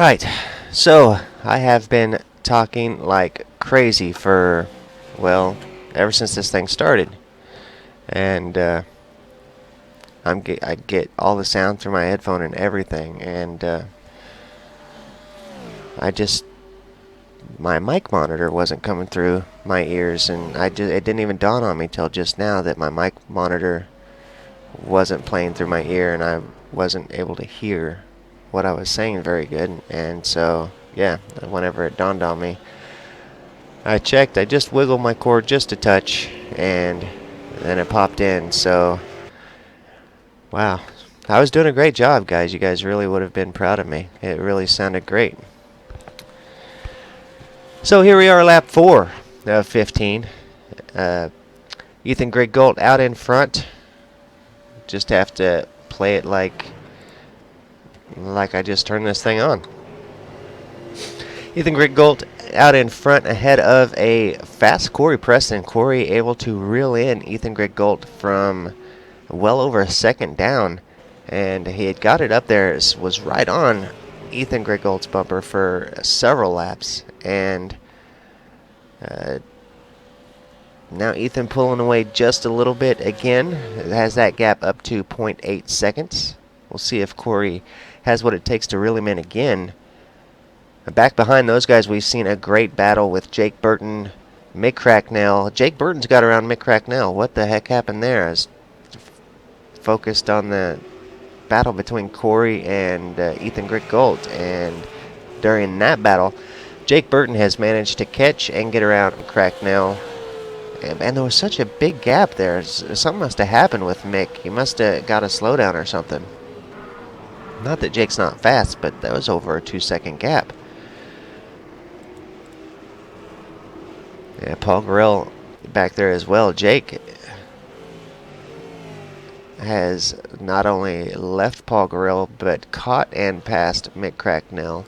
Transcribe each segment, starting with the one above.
Right, so I have been talking like crazy for, well, ever since this thing started. And I get all the sound through my headphone and everything. And I just, my mic monitor wasn't coming through my ears. And it didn't even dawn on me till just now that my mic monitor wasn't playing through my ear and I wasn't able to hear what I was saying very good. And so, yeah, whenever it dawned on me, I checked. I just wiggled my cord just a touch, and then it popped in. So, wow. I was doing a great job, guys. You guys really would have been proud of me. It really sounded great. So here we are, lap 4 of 15. Ethan Greg Gold out in front. Just have to play it like I just turned this thing on. Ethan Greg Gold out in front ahead of a fast Corey Preston. Corey able to reel in Ethan Greg Gold from well over a second down, and he had got it up there. It was right on Ethan Greg Gold's bumper for several laps, and now Ethan pulling away just a little bit again. It has that gap up to 0.8 seconds. We'll see if Corey has what it takes to reel him in again. Back behind those guys, we've seen a great battle with Jake Burton, Mick Cracknell. Jake Burton's got around Mick Cracknell. What the heck happened there? I was focused on the battle between Corey and Ethan Greg Gold. And during that battle, Jake Burton has managed to catch and get around Cracknell. And there was such a big gap there. Something must have happened with Mick. He must have got a slowdown or something. Not that Jake's not fast, but that was over a 2-second gap. Yeah, Paul Gorell back there as well. Jake has not only left Paul Gorell, but caught and passed Mick Cracknell.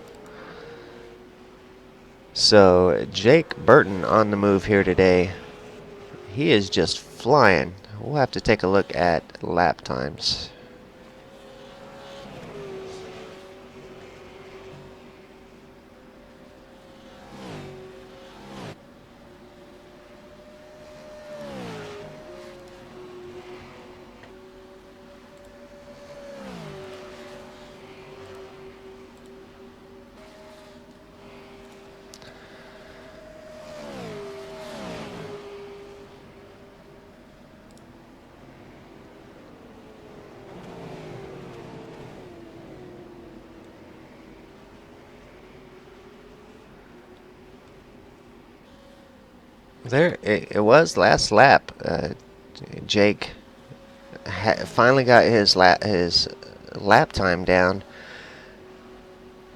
So Jake Burton on the move here today. He is just flying. We'll have to take a look at lap times. There, it was last lap. Jake finally got his lap time down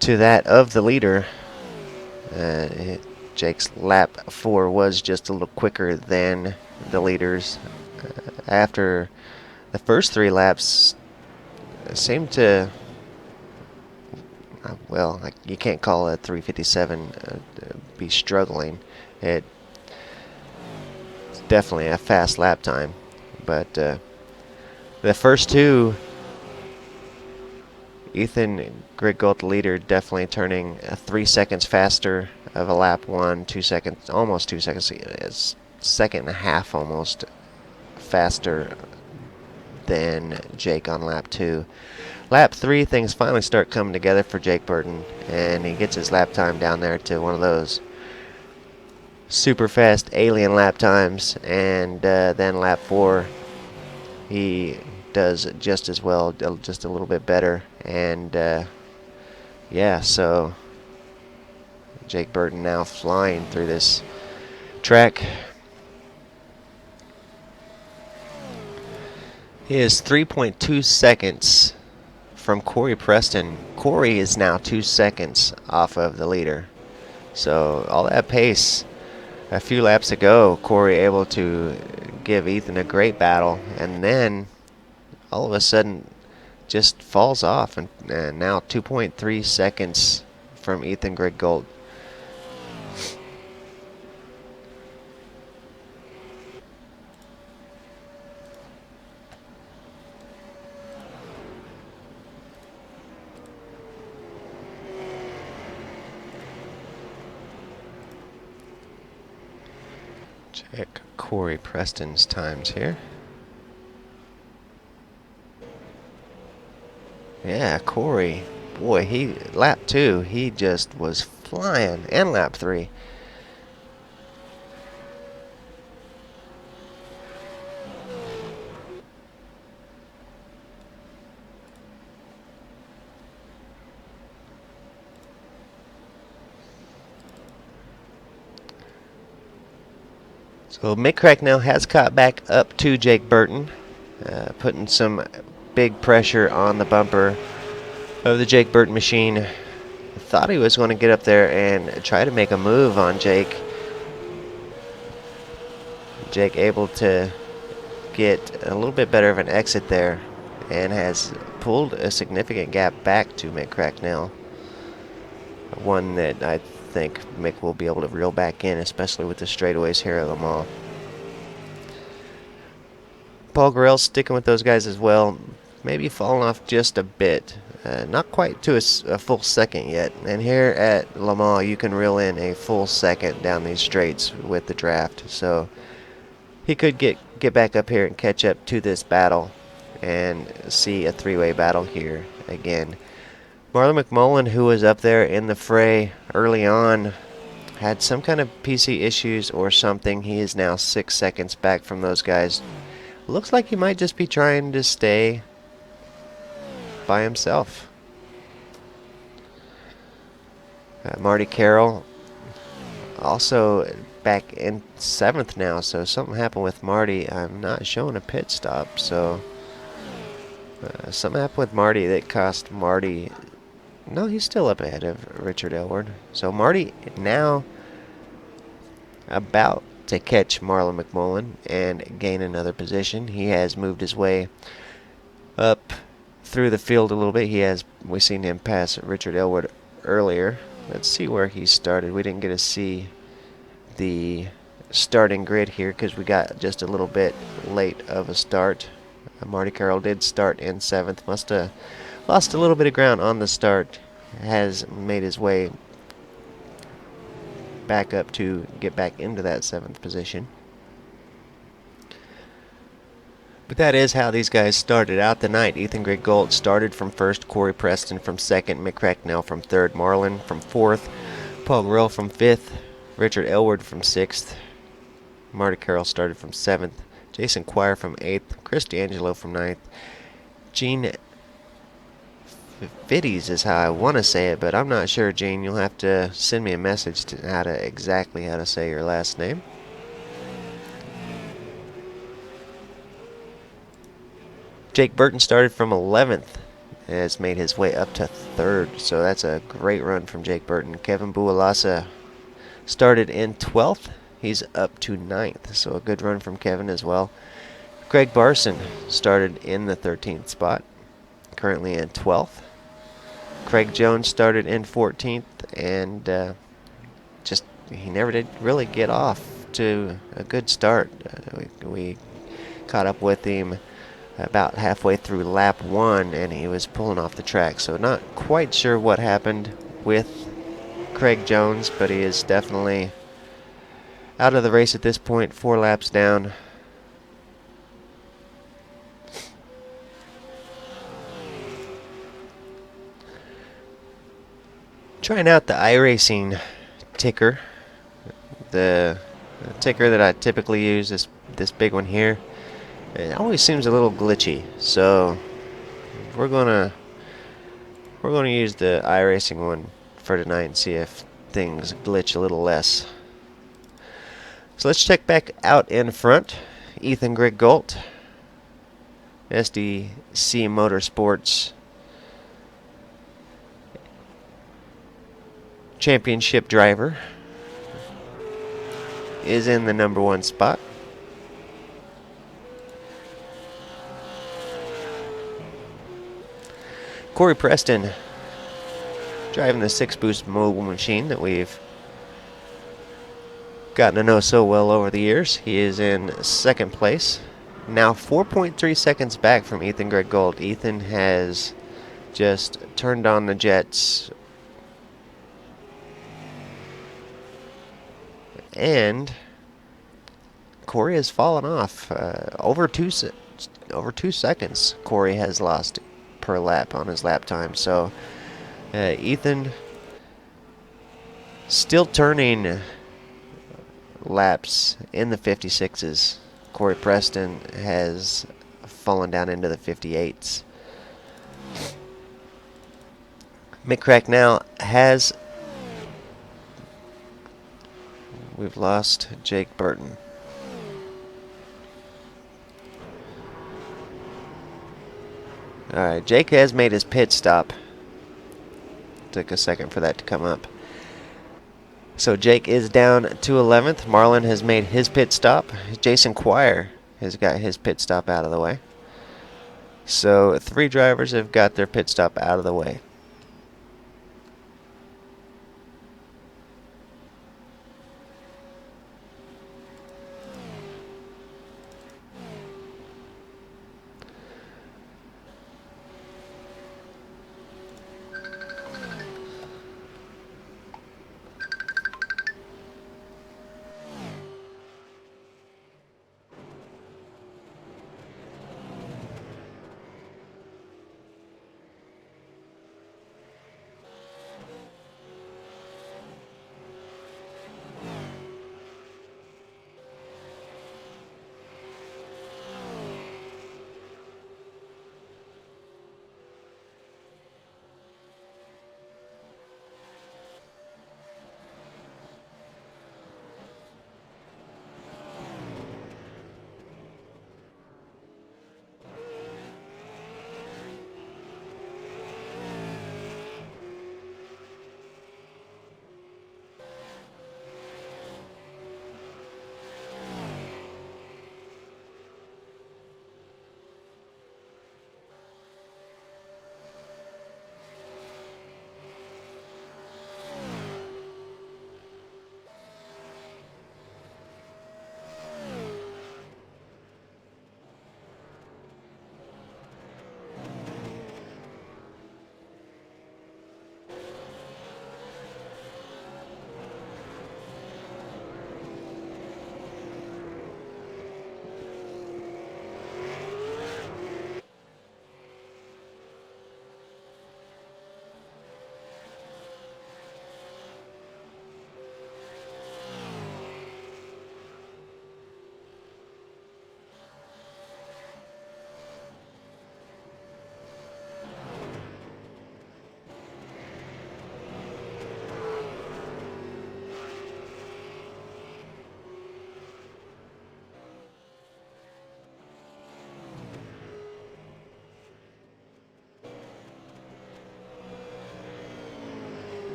to that of the leader. Jake's lap 4 was just a little quicker than the leader's. After the first 3 laps, seemed to, well, you can't call a 3:57 be struggling. It's definitely a fast lap time, but the first 2, Ethan Greg Gold, the leader, definitely turning 3 seconds faster of a lap 1, 2 seconds, almost 2 seconds, a second and a half almost faster than Jake on lap 2. Lap 3, things finally start coming together for Jake Burton, and he gets his lap time down there to one of those super fast alien lap times, and then lap 4 he does just as well, just a little bit better. And yeah, so Jake Burton now flying through this track. He is 3.2 seconds from Corey Preston. Corey is now 2 seconds off of the leader. So all that pace a few laps ago, Corey able to give Ethan a great battle, and then all of a sudden just falls off, and now 2.3 seconds from Ethan Greg Gold. Check Corey Preston's times here. Yeah, Corey, boy, he lap 2, he just was flying, and lap 3. So Mick Cracknell has caught back up to Jake Burton, putting some big pressure on the bumper of the Jake Burton machine. Thought he was going to get up there and try to make a move on Jake. Jake able to get a little bit better of an exit there and has pulled a significant gap back to Mick Cracknell. One that I think Mick will be able to reel back in, especially with the straightaways here at Le Mans. Paul Gorell sticking with those guys as well, maybe falling off just a bit. Not quite to a full second yet. And here at Le Mans, you can reel in a full second down these straights with the draft. So he could get back up here and catch up to this battle and see a three-way battle here again. Marlon McMullen, who was up there in the fray early on, had some kind of PC issues or something. He is now 6 seconds back from those guys. Looks like he might just be trying to stay by himself. Marty Carroll also back in 7th now, so something happened with Marty. I'm not showing a pit stop, so something happened with Marty that cost Marty. No, he's still up ahead of Richard Elward. So Marty now about to catch Marlon McMullen and gain another position. He has moved his way up through the field a little bit. We've seen him pass Richard Elwood earlier. Let's see where he started. We didn't get to see the starting grid here because we got just a little bit late of a start. Marty Carroll did start in 7th. Must have lost a little bit of ground on the start. Has made his way back up to get back into that 7th position. But that is how these guys started out the night. Ethan Greg Gold started from 1st, Corey Preston from 2nd, Mick Cracknell from 3rd, Marlon from 4th, Paul Gorell from 5th, Richard Elward from 6th, Marty Carroll started from 7th, Jason Quire from 8th, Chris D'Angelo from 9th, Gene Fiddies is how I want to say it, but I'm not sure, Gene. You'll have to send me a message to exactly how to say your last name. Jake Burton started from 11th, has made his way up to 3rd, so that's a great run from Jake Burton. Kevin Bualasa started in 12th. He's up to 9th, so a good run from Kevin as well. Greg Barson started in the 13th spot, currently in 12th. Craig Jones started in 14th, and he never did really get off to a good start. We caught up with him about halfway through lap 1, and he was pulling off the track. So not quite sure what happened with Craig Jones, but he is definitely out of the race at this point, 4 laps down. Trying out the iRacing ticker, the ticker that I typically use, this big one here. It always seems a little glitchy, so we're gonna use the iRacing one for tonight and see if things glitch a little less. So let's check back out in front. Ethan Greg Gold, SDC Motorsports Championship driver, is in the number 1 spot. Corey Preston driving the 6-boost mobile machine that we've gotten to know so well over the years. He is in 2nd place. Now 4.3 seconds back from Ethan Greg Gold. Ethan has just turned on the jets and Corey has fallen off. Over 2 seconds Corey has lost per lap on his lap time. So Ethan still turning laps in the 56s. Corey Preston has fallen down into the 58s. Mick Cracknell has... We've lost Jake Burton. Alright, Jake has made his pit stop. Took a second for that to come up. So Jake is down to 11th. Marlon has made his pit stop. Jason Quire has got his pit stop out of the way. So 3 drivers have got their pit stop out of the way.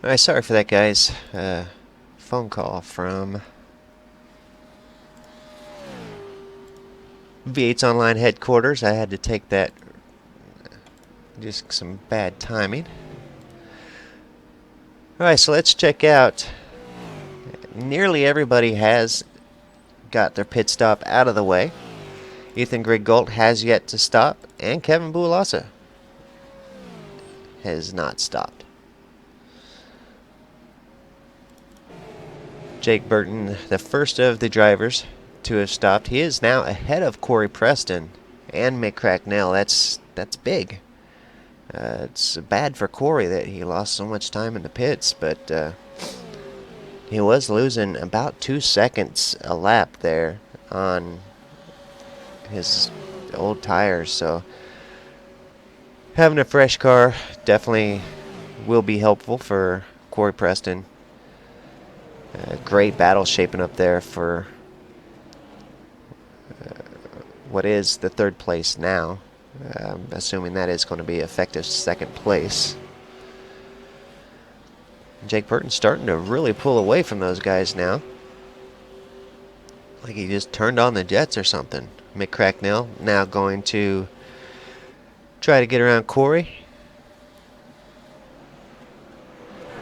Alright, sorry for that, guys. Phone call from V8's online headquarters. I had to take that. Just some bad timing. Alright, so let's check out. Nearly everybody has got their pit stop out of the way. Ethan Griggolt has yet to stop, and Kevin Bualasa has not stopped. Jake Burton, the first of the drivers to have stopped. He is now ahead of Corey Preston and Mick Cracknell. That's big. It's bad for Corey that he lost so much time in the pits, but he was losing about 2 seconds a lap there on his old tires. So having a fresh car definitely will be helpful for Corey Preston. Great battle shaping up there for what is the third place now. Assuming that is going to be effective second place. Jake Burton starting to really pull away from those guys now. Like he just turned on the jets or something. Mick Cracknell now going to try to get around Corey.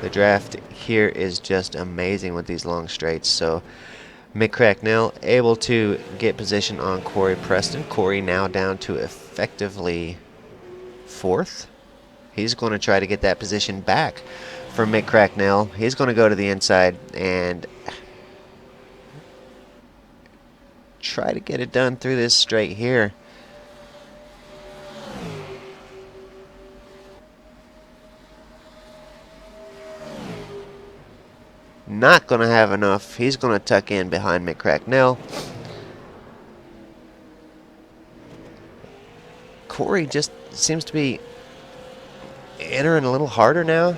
The draft here is just amazing with these long straights. So Mick Cracknell able to get position on Corey Preston. Corey now down to effectively fourth. He's going to try to get that position back from Mick Cracknell. He's going to go to the inside and try to get it done through this straight here. Not going to have enough. He's going to tuck in behind Mick Cracknell. Corey just seems to be entering a little harder now.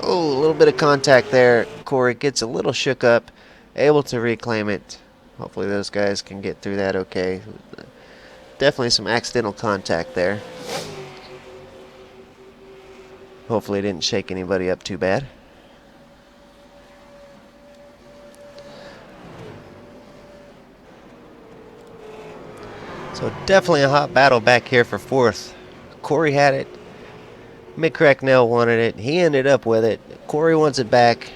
Oh, a little bit of contact there. Corey gets a little shook up, able to reclaim it. Hopefully those guys can get through that okay. Definitely some accidental contact there. Hopefully it didn't shake anybody up too bad. So definitely a hot battle back here for fourth. Corey had it. Mick Cracknell wanted it. He ended up with it. Corey wants it back.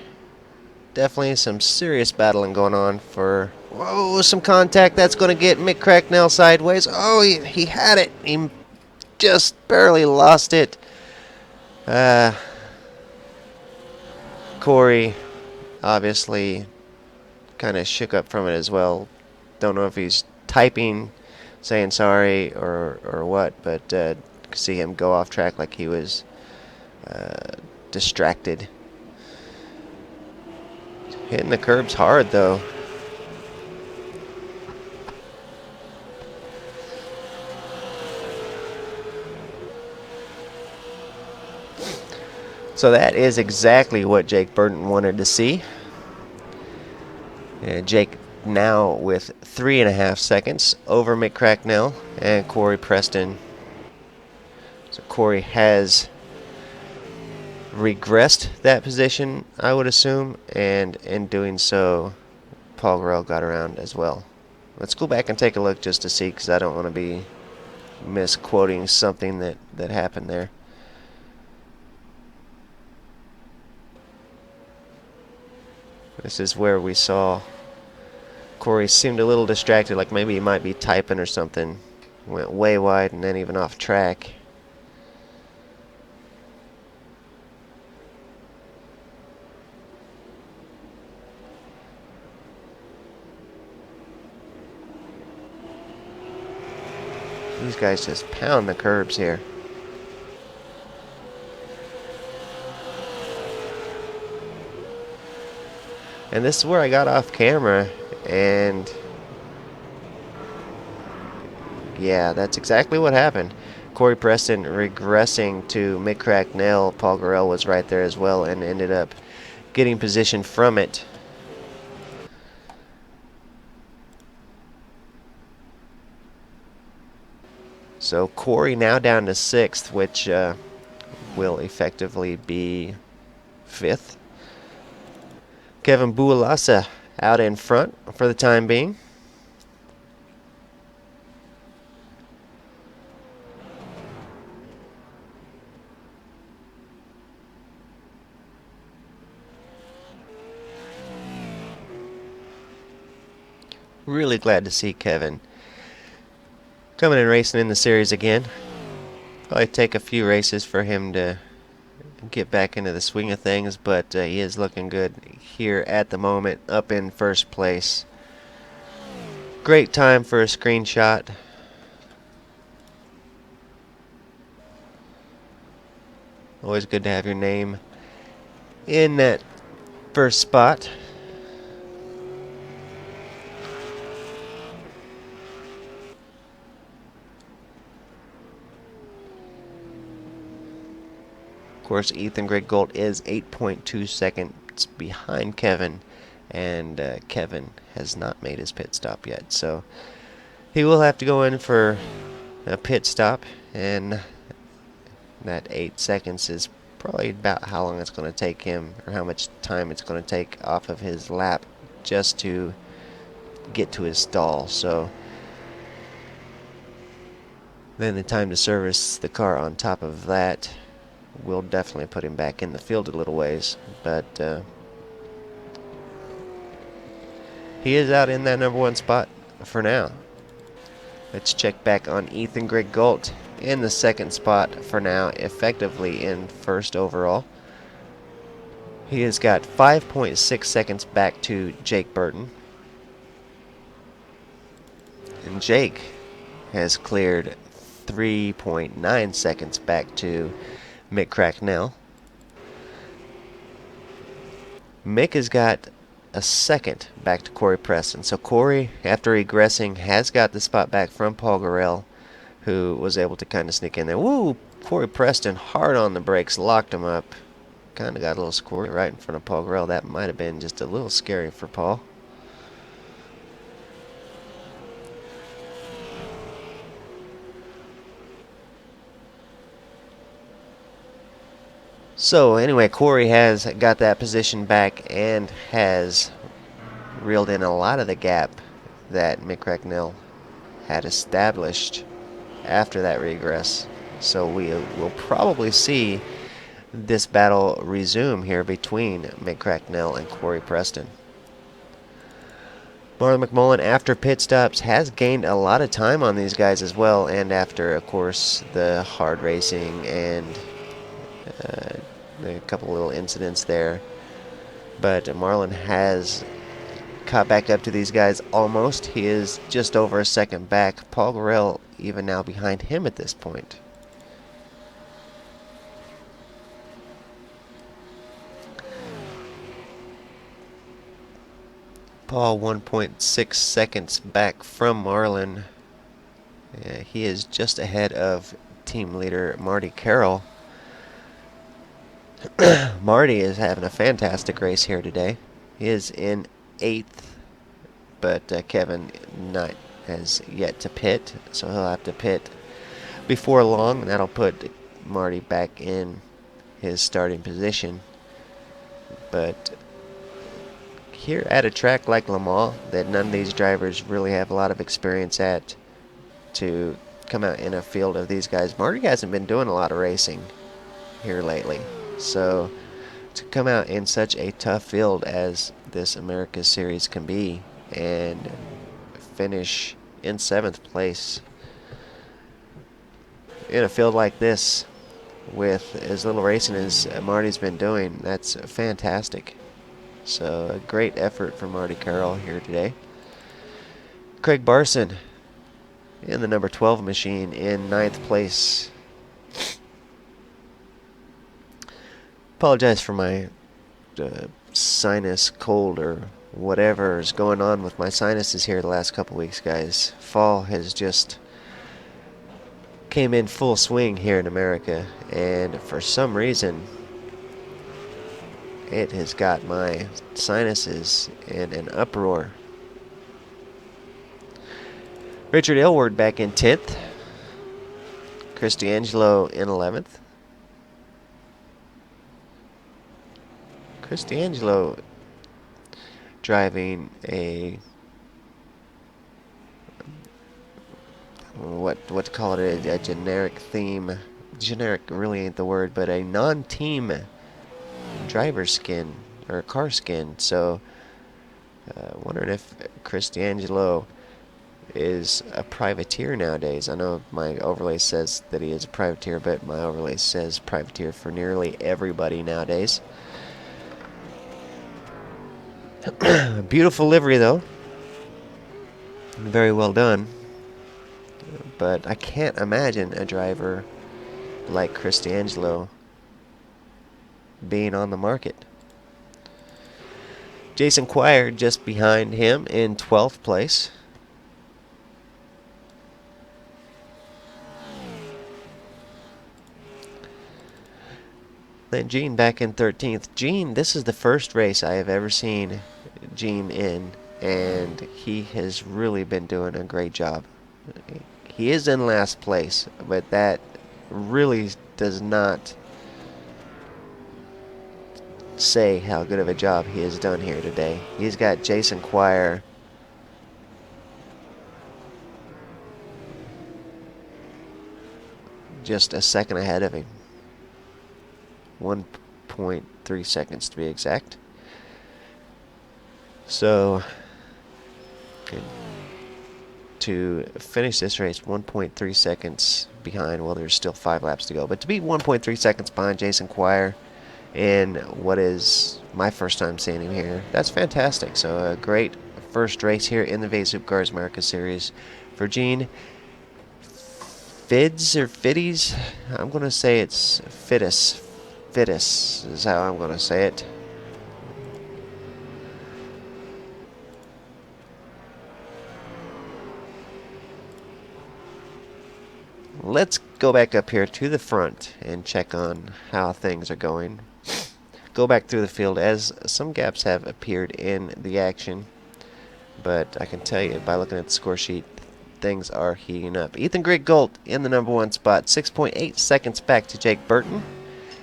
Definitely some serious battling going on for... Whoa, some contact. That's going to get Mick Cracknell sideways. Oh, he had it. He just barely lost it. Corey obviously kind of shook up from it as well. Don't know if he's typing, saying sorry or what, but see him go off track like he was distracted. Hitting the curbs hard though. So that is exactly what Jake Burton wanted to see. Jake now with 3.5 seconds over Mick Cracknell and Corey Preston. So Corey has regressed that position, I would assume, and in doing so, Paul Grell got around as well. Let's go back and take a look just to see, because I don't want to be misquoting something that happened there. This is where we saw Corey seemed a little distracted, like maybe he might be typing or something. Went way wide and then even off track. These guys just pound the curbs here. And this is where I got off camera, and yeah, that's exactly what happened. Corey Preston regressing to Mick Cracknell. Paul Grell was right there as well and ended up getting position from it. So Corey now down to 6th, which will effectively be 5th. Kevin Bualasa out in front for the time being. Really glad to see Kevin coming and racing in the series again. Probably take a few races for him to get back into the swing of things, but he is looking good here at the moment, up in first place. Great time for a screenshot. Always good to have your name in that first spot. Of course, Ethan Greg Gold is 8.2 seconds behind Kevin, and Kevin has not made his pit stop yet, so he will have to go in for a pit stop, and that 8 seconds is probably about how long it's going to take him, or how much time it's going to take off of his lap just to get to his stall. So then the time to service the car on top of that will definitely put him back in the field a little ways, but he is out in that number 1 spot for now. Let's check back on Ethan Greg Gold in the 2nd spot for now, effectively in 1st overall. He has got 5.6 seconds back to Jake Burton, and Jake has cleared 3.9 seconds back to Mick Cracknell. Mick has got a second back to Corey Preston. So Corey, after regressing, has got the spot back from Paul Gorell, who was able to kind of sneak in there. Woo! Corey Preston hard on the brakes, locked him up. Kind of got a little squirrely right in front of Paul Gorell. That might have been just a little scary for Paul. So anyway, Corey has got that position back and has reeled in a lot of the gap that Mick Cracknell had established after that regress. So we will probably see this battle resume here between Mick Cracknell and Corey Preston. Marlon McMullen, after pit stops, has gained a lot of time on these guys as well, and after, of course, the hard racing and a couple little incidents there. But Marlon has caught back up to these guys almost. He is just over a second back. Paul Gorell even now behind him at this point. Paul 1.6 seconds back from Marlon. He is just ahead of team leader Marty Carroll. Marty is having a fantastic race here today. He is in 8th, but Kevin has yet to pit, so he'll have to pit before long, and that'll put Marty back in his starting position. But here at a track like Le Mans, that none of these drivers really have a lot of experience at, to come out in a field of these guys. Marty hasn't been doing a lot of racing here lately. So to come out in such a tough field as this America's Series can be and finish in 7th place in a field like this with as little racing as Marty's been doing, that's fantastic. So a great effort from Marty Carroll here today. Craig Barson in the number 12 machine in 9th place. Apologize for my sinus cold or whatever is going on with my sinuses here the last couple weeks, guys. Fall has just came in full swing here in America, and for some reason it has got my sinuses in an uproar. Richard Aylward back in 10th. Chris D'Angelo in 11th. Chris D'Angelo driving a what to call it, a generic theme. Generic really ain't the word, but a non-team driver skin or car skin. So wondering if Chris D'Angelo is a privateer nowadays. I know my overlay says that he is a privateer, but my overlay says privateer for nearly everybody nowadays. Beautiful livery though, very well done. But I can't imagine a driver like Chris D'Angelo being on the market. Jason Quire just behind him in 12th place. Then Gene back in 13th. Gene, this is the first race I have ever seen Gene in, and he has really been doing a great job. He is in last place, but that really does not say how good of a job he has done here today. He's got Jason Quire just a second ahead of him. 1.3 seconds to be exact. So to finish this race 1.3 seconds behind, well, there's still 5 laps to go, but to be 1.3 seconds behind Jason Quire in what is my first time seeing him here, that's fantastic. So a great first race here in the V8 Supercars America Series for Gene. Fids or Fiddies? I'm going to say it's Fittis. Fittis is how I'm going to say it. Let's go back up here to the front and check on how things are going. Go back through the field as some gaps have appeared in the action, but I can tell you by looking at the score sheet, things are heating up. Ethan Griggold in the number 1 spot, 6.8 seconds back to Jake Burton.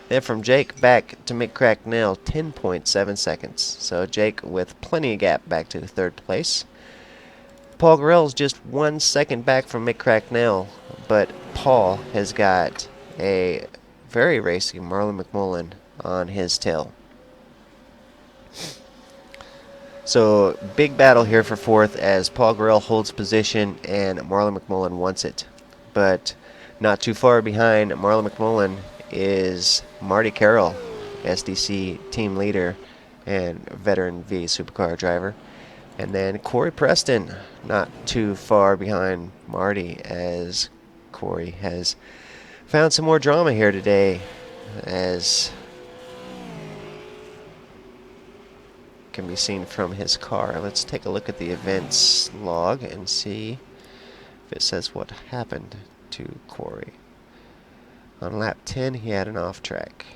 Then from Jake back to Mick Cracknell, 10.7 seconds. So Jake with plenty of gap back to 3rd place. Paul Gorell's just 1 second back from Mick Cracknell, but Paul has got a very racy Marlon McMullen on his tail. So big battle here for 4th as Paul Gorell holds position and Marlon McMullen wants it. But not too far behind Marlon McMullen is Marty Carroll, SDC team leader and veteran V8 Supercar driver. And then Corey Preston, not too far behind Marty, as Corey has found some more drama here today, as can be seen from his car. Let's take a look at the events log and see if it says what happened to Corey. On lap 10, he had an off track.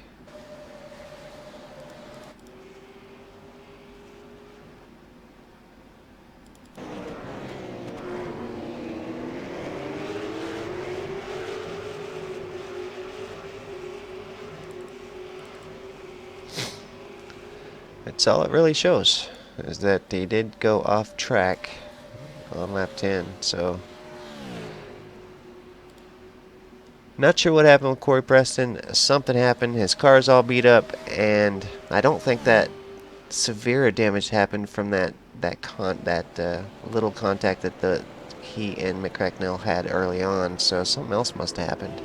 That's all it really shows, is that he did go off track on lap 10. So not sure what happened with Corey Preston. Something happened. His car's all beat up, and I don't think that severe damage happened from that little contact that he and Mick Cracknell had early on. So something else must have happened.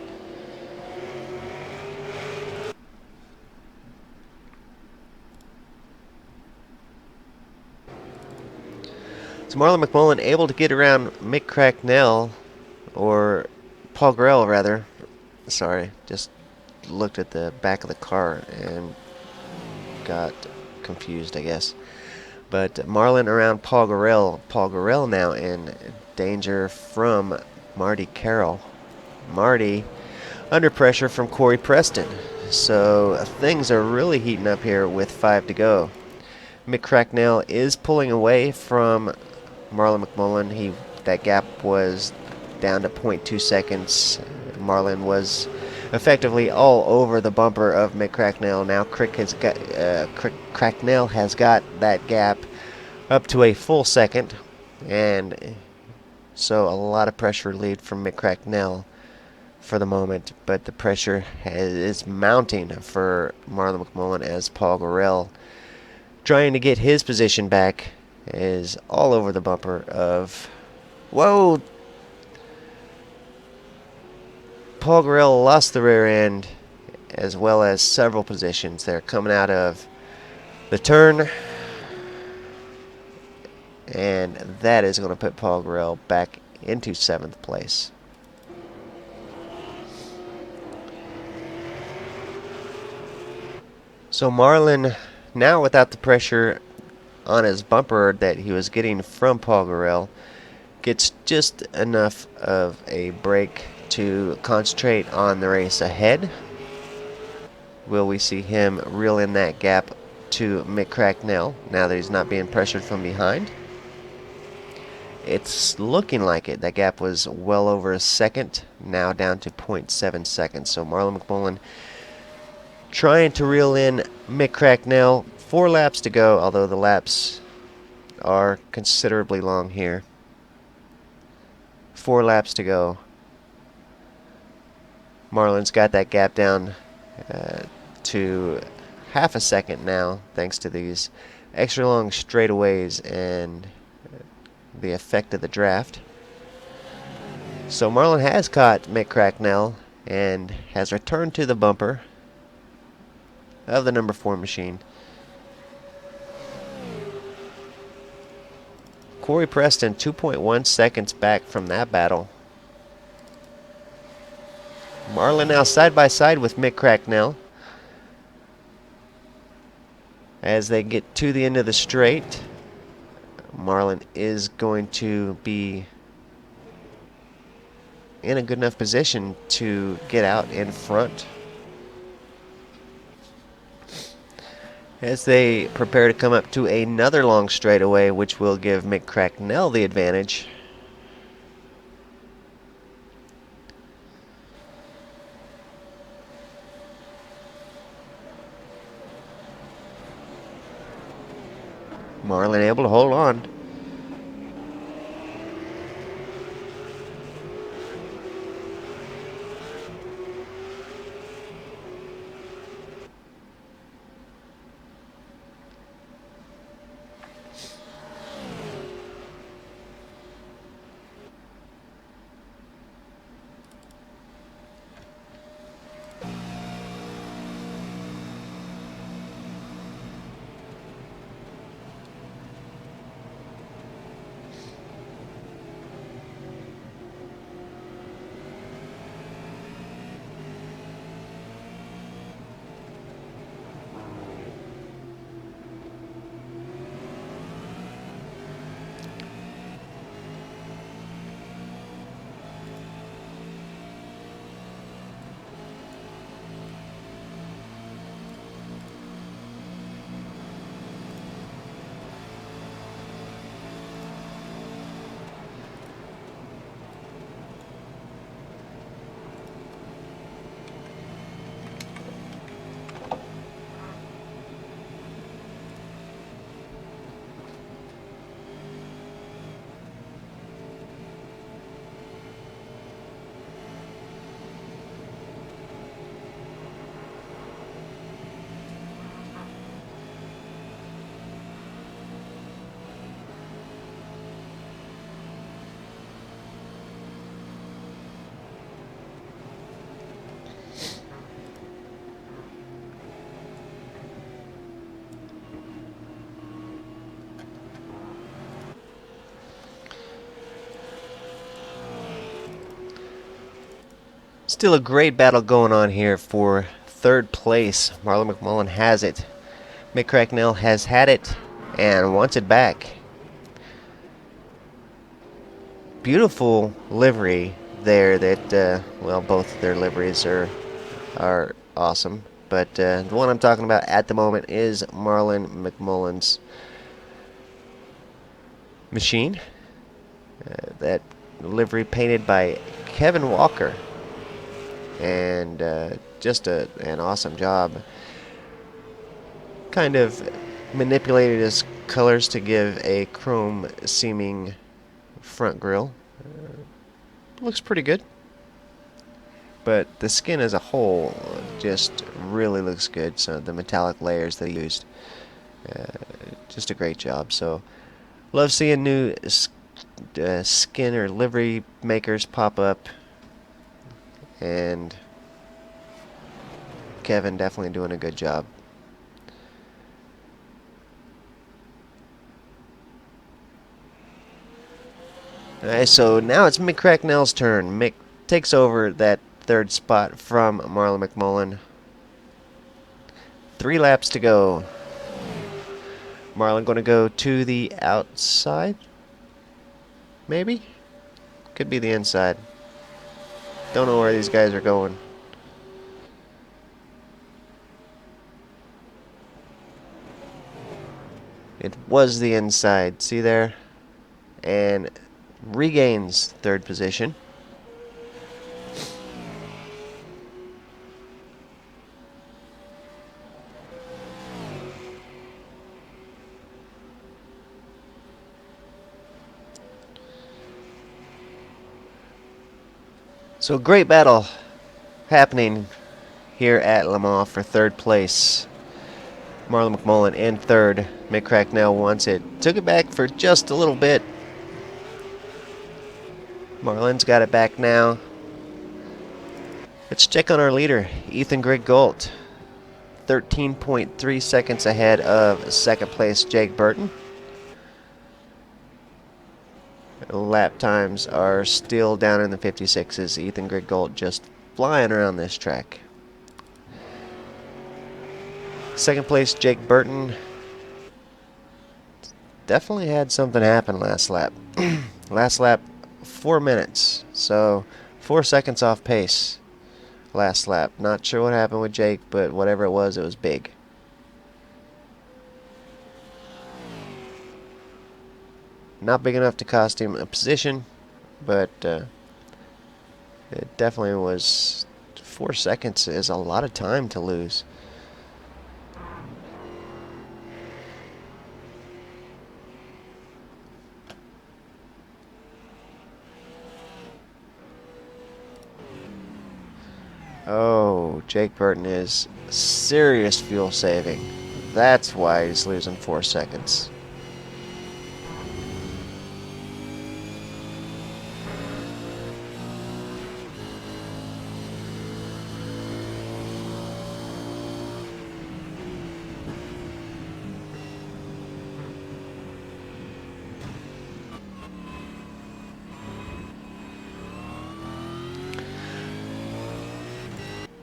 So Marlon McMullen able to get around Mick Cracknell, or Paul Gorell rather. Sorry, just looked at the back of the car and got confused, I guess. But Marlon around Paul Gorell. Paul Gorell now in danger from Marty Carroll. Marty under pressure from Corey Preston. So things are really heating up here with 5 to go. Mick Cracknell is pulling away from Marlon McMullen. That gap was down to 0.2 seconds. Marlon was effectively all over the bumper of Mick Cracknell. Now Cracknell has got that gap up to a full second, and so a lot of pressure relieved from Mick Cracknell for the moment, but the pressure is mounting for Marlon McMullen as Paul Gorell, trying to get his position back, is all over the bumper of... Whoa! Paul Gorell lost the rear end as well as several positions. They're coming out of the turn, and that is going to put Paul Gorell back into 7th place. So Marlon, now without the pressure on his bumper that he was getting from Paul Gorell, gets just enough of a break to concentrate on the race ahead. Will we see him reel in that gap to Mick Cracknell now that he's not being pressured from behind? It's looking like it. That gap was well over a second, now down to 0.7 seconds. So Marlon McMullen trying to reel in Mick Cracknell. 4 laps to go, although the laps are considerably long here. 4 laps to go. Marlon's got that gap down to half a second now, thanks to these extra long straightaways and the effect of the draft. So Marlon has caught Mick Cracknell and has returned to the bumper of the number 4 machine. Corey Preston 2.1 seconds back from that battle. Marlon now side by side with Mick Cracknell as they get to the end of the straight. Marlon is going to be in a good enough position to get out in front as they prepare to come up to another long straightaway, which will give Mick Cracknell the advantage. Marlon able to hold on. Still a great battle going on here for 3rd place. Marlon McMullen has it. Mick Cracknell has had it and wants it back. Beautiful livery there that, well, both their liveries are awesome. But the one I'm talking about at the moment is Marlon McMullen's machine. That livery painted by Kevin Walker. and just an awesome job. Kind of manipulated his colors to give a chrome seeming front grille. Looks pretty good. But the skin as a whole just really looks good. So the metallic layers they used, just a great job. So love seeing new skin or livery makers pop up, and Kevin definitely doing a good job. Alright, so now it's Mick Cracknell's turn. Mick takes over that third spot from Marlon McMullen. 3 laps to go. Marlon going to go to the outside? Maybe? Could be the inside. Don't know where these guys are going. It was the inside. See there? And regains third position. So great battle happening here at Le Mans for third place. Marlon McMullen in third. Mick Cracknell wants it. Took it back for just a little bit. Marlon's got it back now. Let's check on our leader, Ethan Greg Galt. 13.3 seconds ahead of second place Jake Burton. Lap times are still down in the 56s. Ethan Greg Galt just flying around this track. Second place Jake Burton. Definitely had something happen last lap. Last lap, 4 minutes. So 4 seconds off pace last lap. Not sure what happened with Jake, but whatever it was big. Not big enough to cost him a position, but it definitely was. 4 seconds is a lot of time to lose. Oh, Jake Burton is serious fuel saving. That's why he's losing 4 seconds.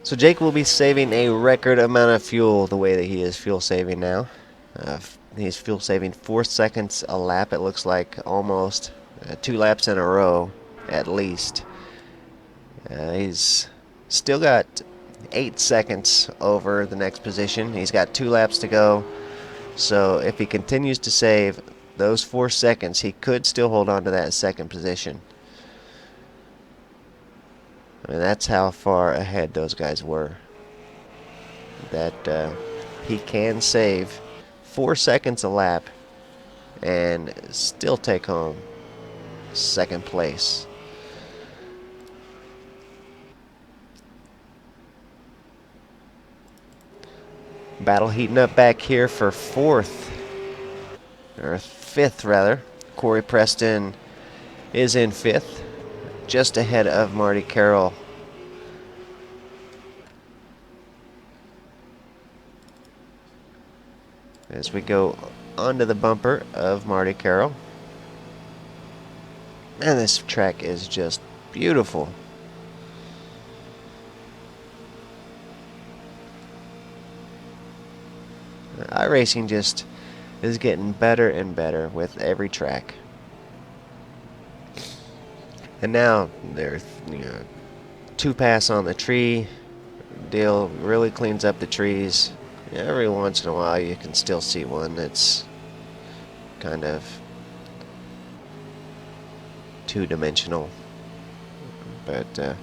So Jake will be saving a record amount of fuel the way that he is fuel saving now. He's fuel saving 4 seconds a lap, it looks like, almost 2 laps in a row at least. He's still got 8 seconds over the next position. He's got 2 laps to go. So if he continues to save those 4 seconds, he could still hold on to that second position. I mean, that's how far ahead those guys were. That he can save 4 seconds a lap and still take home second place. Battle heating up back here for fourth, or fifth rather. Corey Preston is in fifth, just ahead of Marty Carroll. As we go onto the bumper of Marty Carroll. And this track is just beautiful. iRacing just is getting better and better with every track. And now there's 2 pass on the tree deal really cleans up the trees. Every once in a while you can still see one that's kind of two-dimensional, but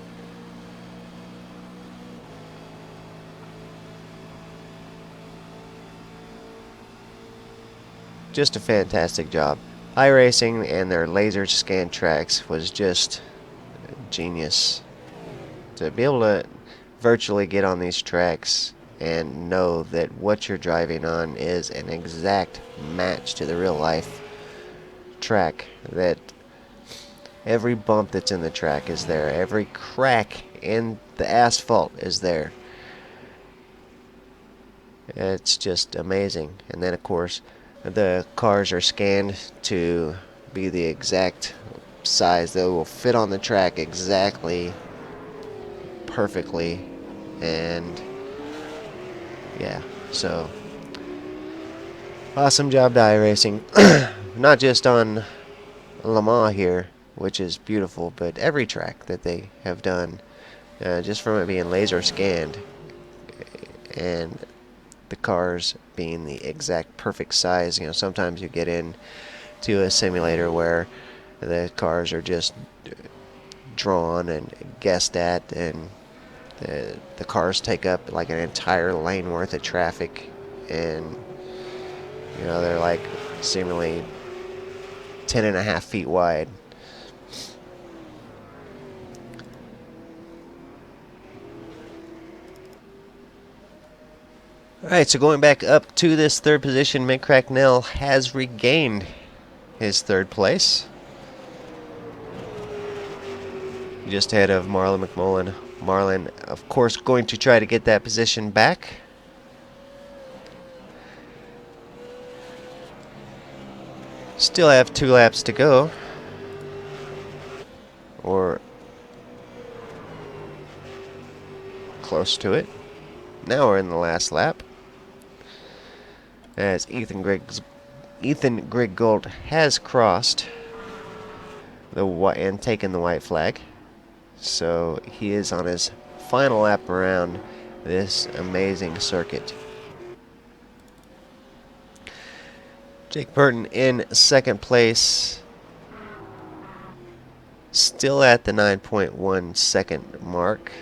just a fantastic job. iRacing and their laser scan tracks was just genius. To be able to virtually get on these tracks and know that what you're driving on is an exact match to the real life track, that every bump that's in the track is there, every crack in the asphalt is there. It's just amazing. And then of course the cars are scanned to be the exact size that will fit on the track exactly perfectly. And yeah, so awesome job to iRacing. Not just on Le Mans here, which is beautiful, but every track that they have done, just from it being laser scanned and the cars being the exact perfect size. You know, sometimes you get into a simulator where the cars are just drawn and guessed at, and the cars take up like an entire lane worth of traffic, and you know, they're like seemingly 10.5 feet wide. Alright, so going back up to this third position, Mick Cracknell has regained his third place, just ahead of Marlon McMullen. Marlon, of course, going to try to get that position back. Still have 2 laps to go, or close to it. Now we're in the last lap, as Ethan Griggold has crossed and taken the white flag. So he is on his final lap around this amazing circuit. Jake Burton in second place, still at the 9.1 second mark.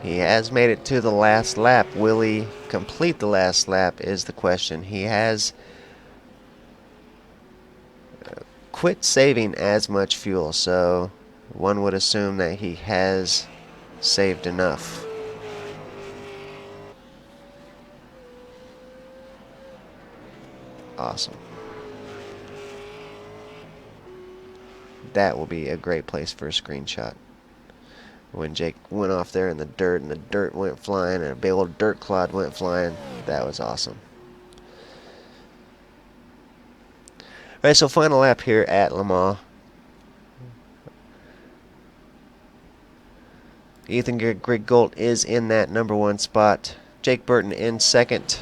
He has made it to the last lap. Will he complete the last lap is the question. He has quit saving as much fuel, so one would assume that he has saved enough. Awesome. That will be a great place for a screenshot. When Jake went off there in the dirt, and the dirt went flying, and a big old dirt clod went flying, that was awesome. Alright, so final lap here at Le Mans. Ethan Griggold is in that number 1 spot. Jake Burton in second.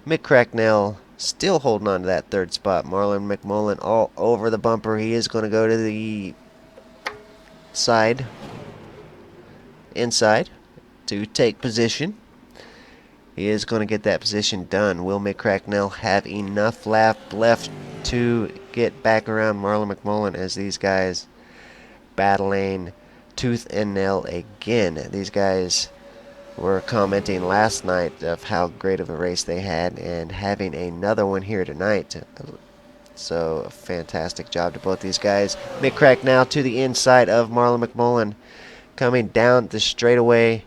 Mick Cracknell still holding on to that 3rd spot. Marlon McMullen all over the bumper. He is going to go to the inside to take position. He is going to get that position done. Will Mick Cracknell have enough lap left to get back around Marlon McMullen, as these guys battling tooth and nail again? These guys were commenting last night of how great of a race they had, and having another one here tonight. So, a fantastic job to both these guys. Mick Cracknell to the inside of Marlon McMullen, coming down the straightaway.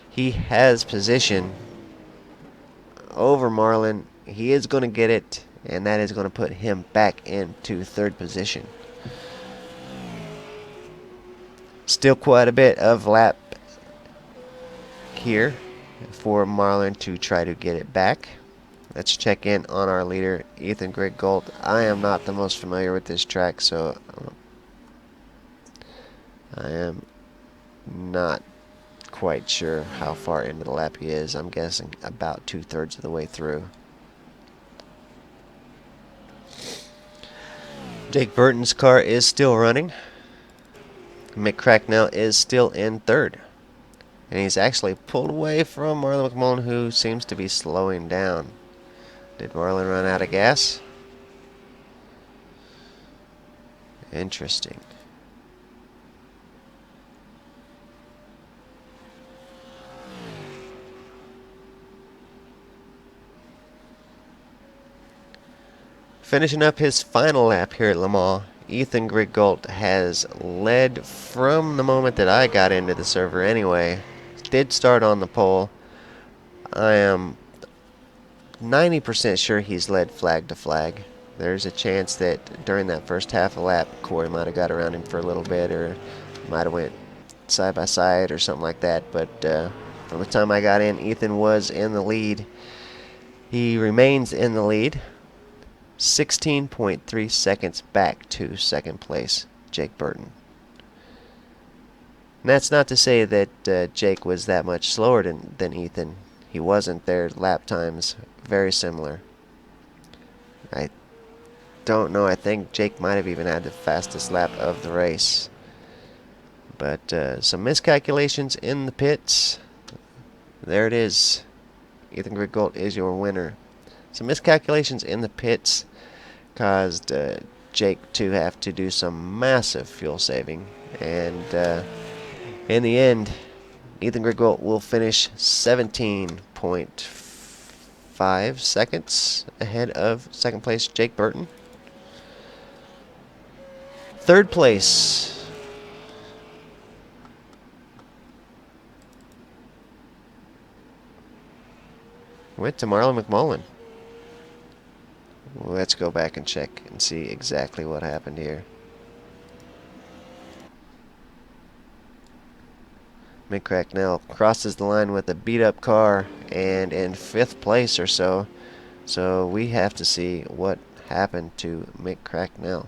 He has position over Marlon. He is going to get it, and that is going to put him back into 3rd position. Still quite a bit of lap here for Marlon to try to get it back. Let's check in on our leader, Ethan Griggold. I am not the most familiar with this track, so I am not quite sure how far into the lap he is. I'm guessing about 2/3 of the way through. Jake Burton's car is still running. Mick Cracknell is still in 3rd. And he's actually pulled away from Marlon McMullen, who seems to be slowing down. Did Marlon run out of gas? Interesting. Finishing up his final lap here at Le Mans, Ethan Griggolt has led from the moment that I got into the server anyway. Did start on the pole. I am 90% sure he's led flag to flag. There's a chance that during that first half a lap, Corey might have got around him for a little bit, or might have went side by side or something like that. But from the time I got in, Ethan was in the lead. He remains in the lead, 16.3 seconds back to second place, Jake Burton. And that's not to say that Jake was that much slower than Ethan. He wasn't. Their lap times very similar. I don't know. I think Jake might have even had the fastest lap of the race. But some miscalculations in the pits. There it is. Ethan Griggolt is your winner. Some miscalculations in the pits caused Jake to have to do some massive fuel saving. And in the end, Ethan Griggolt will finish 17.5 seconds ahead of second place Jake Burton. Third place, went to Marlon McMullen. Let's go back and check and see exactly what happened here. Mick Cracknell crosses the line with a beat-up car and in 5th place or so. So we have to see what happened to Mick Cracknell.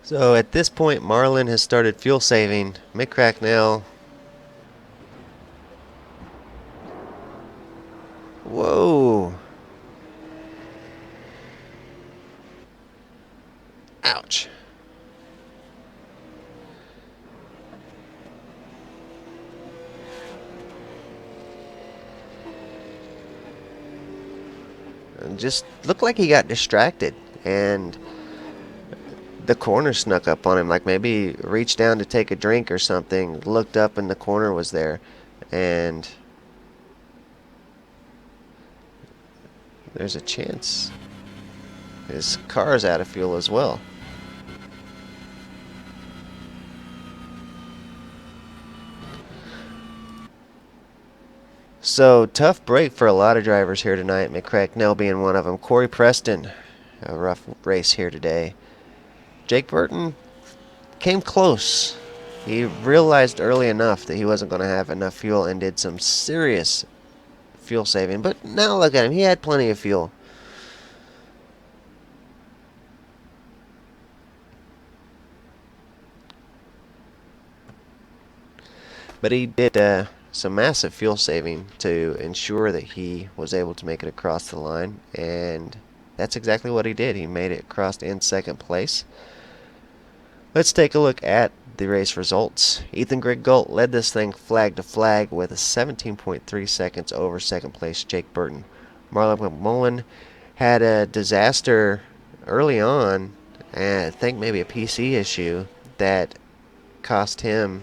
So at this point, Marlon has started fuel saving. Mick Cracknell. Whoa. Ouch. And just looked like he got distracted, and the corner snuck up on him, like maybe reached down to take a drink or something, looked up and the corner was there, and there's a chance his car's out of fuel as well. So, tough break for a lot of drivers here tonight, Mick Cracknell being one of them. Corey Preston, a rough race here today. Jake Burton came close. He realized early enough that he wasn't going to have enough fuel and did some serious fuel saving. But now look at him. He had plenty of fuel. But he did some massive fuel saving to ensure that he was able to make it across the line. And that's exactly what he did. He made it across in second place. Let's take a look at the race results. Ethan Griggolt led this thing flag to flag with a 17.3 seconds over second place Jake Burton. Marlon McMullen had a disaster early on, and I think maybe a PC issue that cost him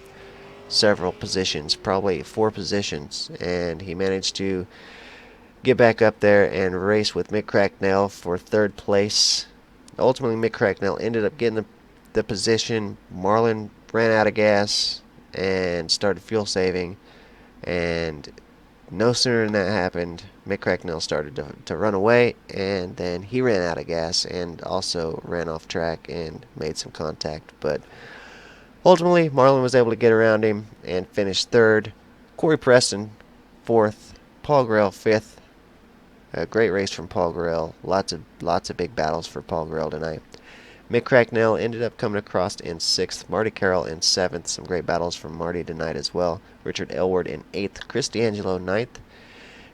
several positions, probably 4 positions, and he managed to get back up there and race with Mick Cracknell for 3rd place. Ultimately, Mick Cracknell ended up getting the position. Marlon ran out of gas and started fuel saving, and no sooner than that happened, Mick Cracknell started to run away, and then he ran out of gas and also ran off track and made some contact. But ultimately, Marlon was able to get around him and finish 3rd. Corey Preston 4th. Paul Grell 5th. A great race from Paul Grell. Lots of big battles for Paul Grell tonight. Mick Cracknell ended up coming across in 6th. Marty Carroll in 7th. Some great battles from Marty tonight as well. Richard Elward in 8th. Chris D'Angelo 9th.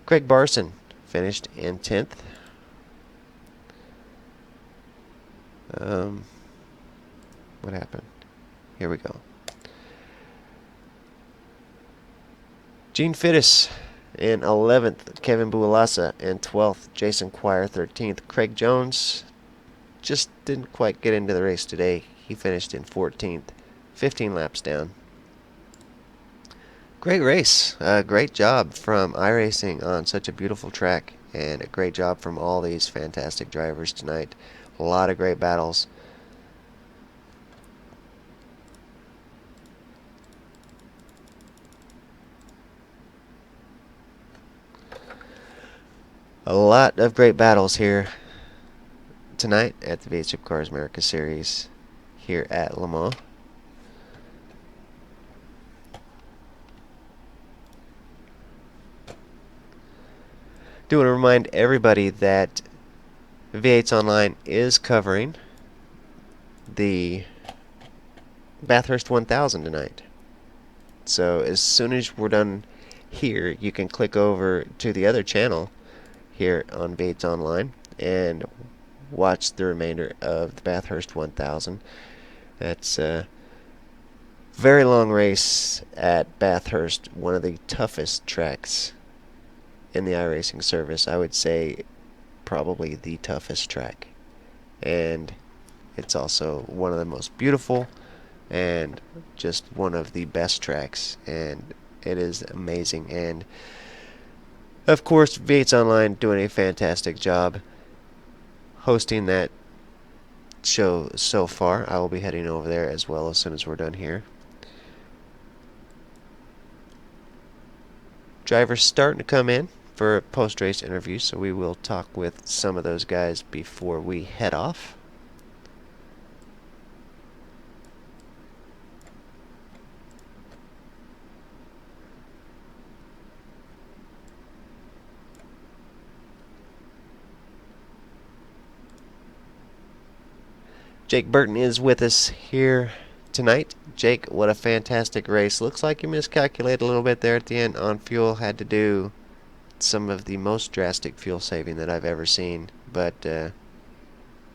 Craig Barson finished in 10th. What happened? Here we go. Gene Fittis in 11th. Kevin Bualasa in 12th. Jason Quire 13th. Craig Jones just didn't quite get into the race today. He finished in 14th. 15 laps down. Great race. Great job from iRacing on such a beautiful track, and a great job from all these fantastic drivers tonight. A lot of great battles. A lot of great battles here tonight at the V8 Supercars America Series here at Le Mans. Do want to remind everybody that V8's Online is covering the Bathurst 1000 tonight. So as soon as we're done here, you can click over to the other channel here on V8's Online and watch the remainder of the Bathurst 1000. That's a very long race at Bathurst, one of the toughest tracks in the iRacing service. I would say probably the toughest track. And it's also one of the most beautiful and just one of the best tracks. And it is amazing. And of course, V8's Online doing a fantastic job hosting that show so far. I will be heading over there as well as soon as we're done here. Drivers starting to come in for post-race interviews, so we will talk with some of those guys before we head off. Jake Burton is with us here tonight. Jake, what a fantastic race. Looks like you miscalculated a little bit there at the end on fuel. Had to do some of the most drastic fuel saving that I've ever seen, but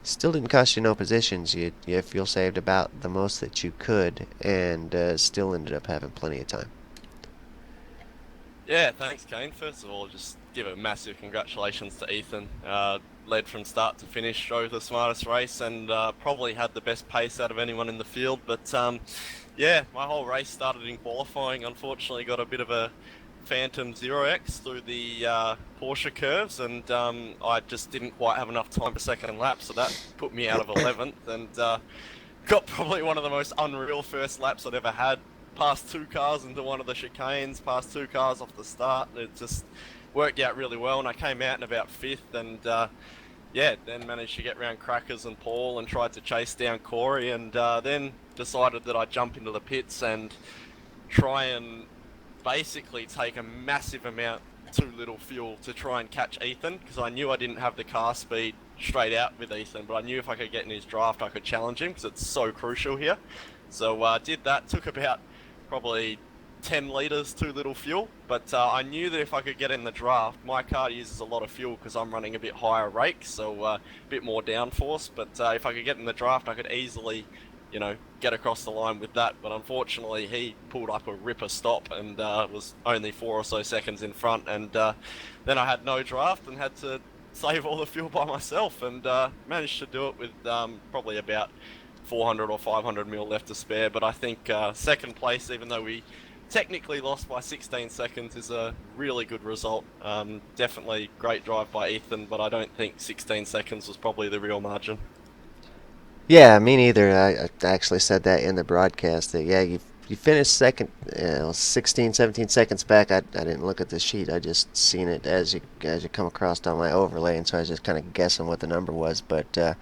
still didn't cost you no positions. You fuel saved about the most that you could, and still ended up having plenty of time. Yeah, thanks, Kane. First of all, just give a massive congratulations to Ethan. Led from start to finish, drove the smartest race, and probably had the best pace out of anyone in the field. But yeah, my whole race started in qualifying. Unfortunately, got a bit of a Phantom 0x through the Porsche curves, and I just didn't quite have enough time for second lap, so that put me out of 11th, and got probably one of the most unreal first laps I'd ever had. Passed two cars into one of the chicanes, passed two cars off the start. It just worked out really well, and I came out in about 5th, and yeah, then managed to get round Crackers and Paul and tried to chase down Corey, and then decided that I'd jump into the pits and try and basically take a massive amount too little fuel to try and catch Ethan, because I knew I didn't have the car speed straight out with Ethan, but I knew if I could get in his draft I could challenge him, because it's so crucial here. So did that, took about probably 10 litres too little fuel, but I knew that if I could get in the draft, my car uses a lot of fuel because I'm running a bit higher rake, so a bit more downforce, but if I could get in the draft I could easily, you know, get across the line with that. But unfortunately he pulled up a ripper stop and was only 4 or so seconds in front, and then I had no draft and had to save all the fuel by myself, and managed to do it with probably about 400 or 500 mil left to spare. But I think second place, even though we technically lost by 16 seconds, is a really good result. Definitely great drive by Ethan, but I don't think 16 seconds was probably the real margin. Yeah, me neither. I actually said that in the broadcast that, yeah, you finished second, 16, 17 seconds back. I didn't look at the sheet. I just seen it as you come across on my overlay, and so I was just kind of guessing what the number was. But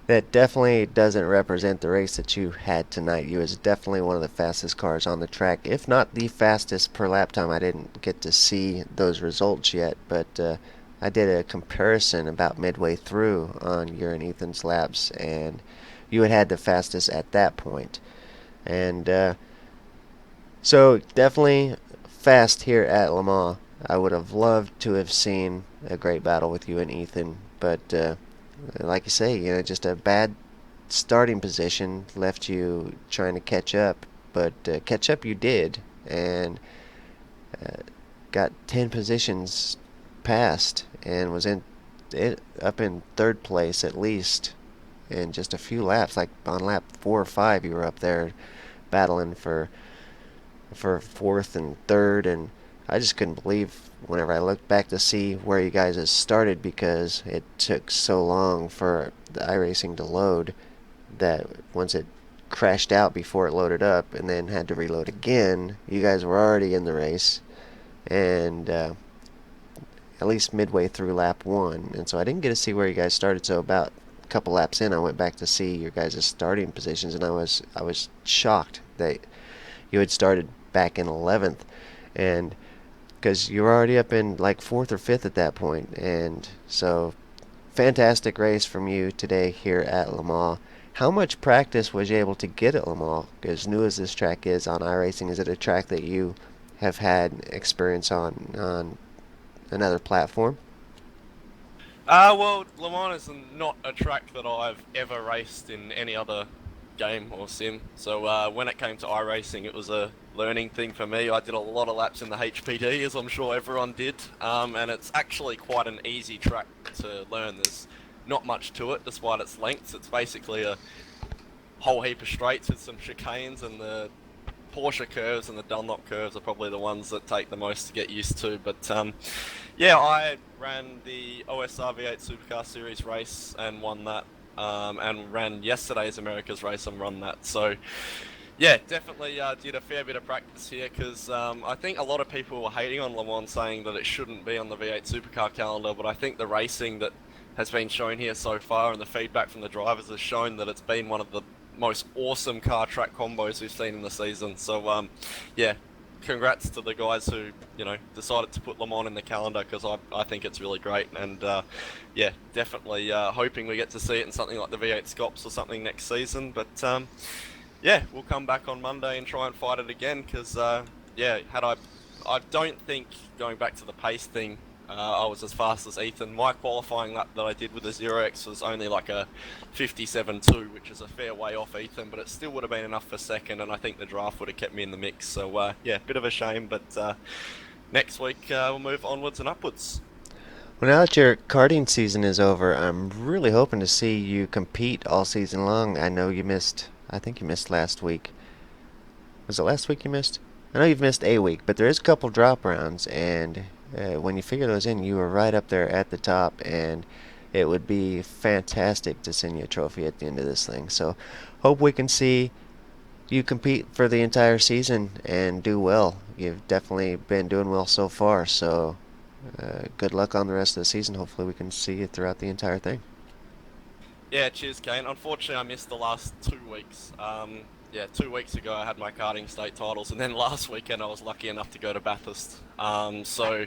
that definitely doesn't represent the race that you had tonight. You was definitely one of the fastest cars on the track, if not the fastest per lap time. I didn't get to see those results yet, but I did a comparison about midway through on your and Ethan's laps, and you had the fastest at that point. And so definitely fast here at Le Mans. I would have loved to have seen a great battle with you and Ethan, but like you say, just a bad starting position left you trying to catch up. But catch up you did, and got 10 positions past, and was up in third place at least in just a few laps. Like on lap 4 or 5, you were up there battling for for fourth and third, and I just couldn't believe whenever I looked back to see where you guys had started because it took so long for the iRacing to load that once it crashed out before it loaded up and then had to reload again, you guys were already in the race and at least midway through lap one. And so I didn't get to see where you guys started. So about a couple laps in, I went back to see your guys' starting positions, and I was shocked that you had started back in 11th, and because you were already up in like fourth or fifth at that point. And so fantastic race from you today here at Le Mans. How much practice was you able to get at Le Mans? As new as this track is on iRacing, is it a track that you have had experience on another platform? Well, Le Mans is not a track that I've ever raced in any other game or sim. So when it came to iRacing, it was a learning thing for me. I did a lot of laps in the HPD, as I'm sure everyone did, and it's actually quite an easy track to learn. There's not much to it, despite its length. It's basically a whole heap of straights with some chicanes, and the Porsche curves and the Dunlop curves are probably the ones that take the most to get used to. But yeah, I ran the OSR V8 Supercar Series race and won that, and ran yesterday's America's race and run that. So yeah, definitely did a fair bit of practice here because I think a lot of people were hating on Le Mans, saying that it shouldn't be on the V8 Supercar calendar, but I think the racing that has been shown here so far and the feedback from the drivers has shown that it's been one of the most awesome car track combos we've seen in the season. So yeah, congrats to the guys who decided to put Le Mans in the calendar because I think it's really great, and yeah, definitely hoping we get to see it in something like the V8 Scops or something next season. But yeah, we'll come back on Monday and try and fight it again because yeah, I don't think going back to the pace thing. I was as fast as Ethan. My qualifying lap that I did with the 0x was only like a 57.2, which is a fair way off Ethan, but it still would have been enough for second, and I think the draft would have kept me in the mix. So yeah, bit of a shame, but next week we'll move onwards and upwards. Well, now that your karting season is over, I'm really hoping to see you compete all season long. I know you missed, I think you missed last week. Was it last week you missed? I know you've missed a week, but there is a couple drop rounds, and when you figure those in, you were right up there at the top, and it would be fantastic to send you a trophy at the end of this thing. So, hope we can see you compete for the entire season and do well. You've definitely been doing well so far, so good luck on the rest of the season. Hopefully, we can see you throughout the entire thing. Yeah, cheers, Kane. Unfortunately, I missed the last 2 weeks. Yeah, 2 weeks ago I had my karting state titles, and then last weekend I was lucky enough to go to Bathurst. So,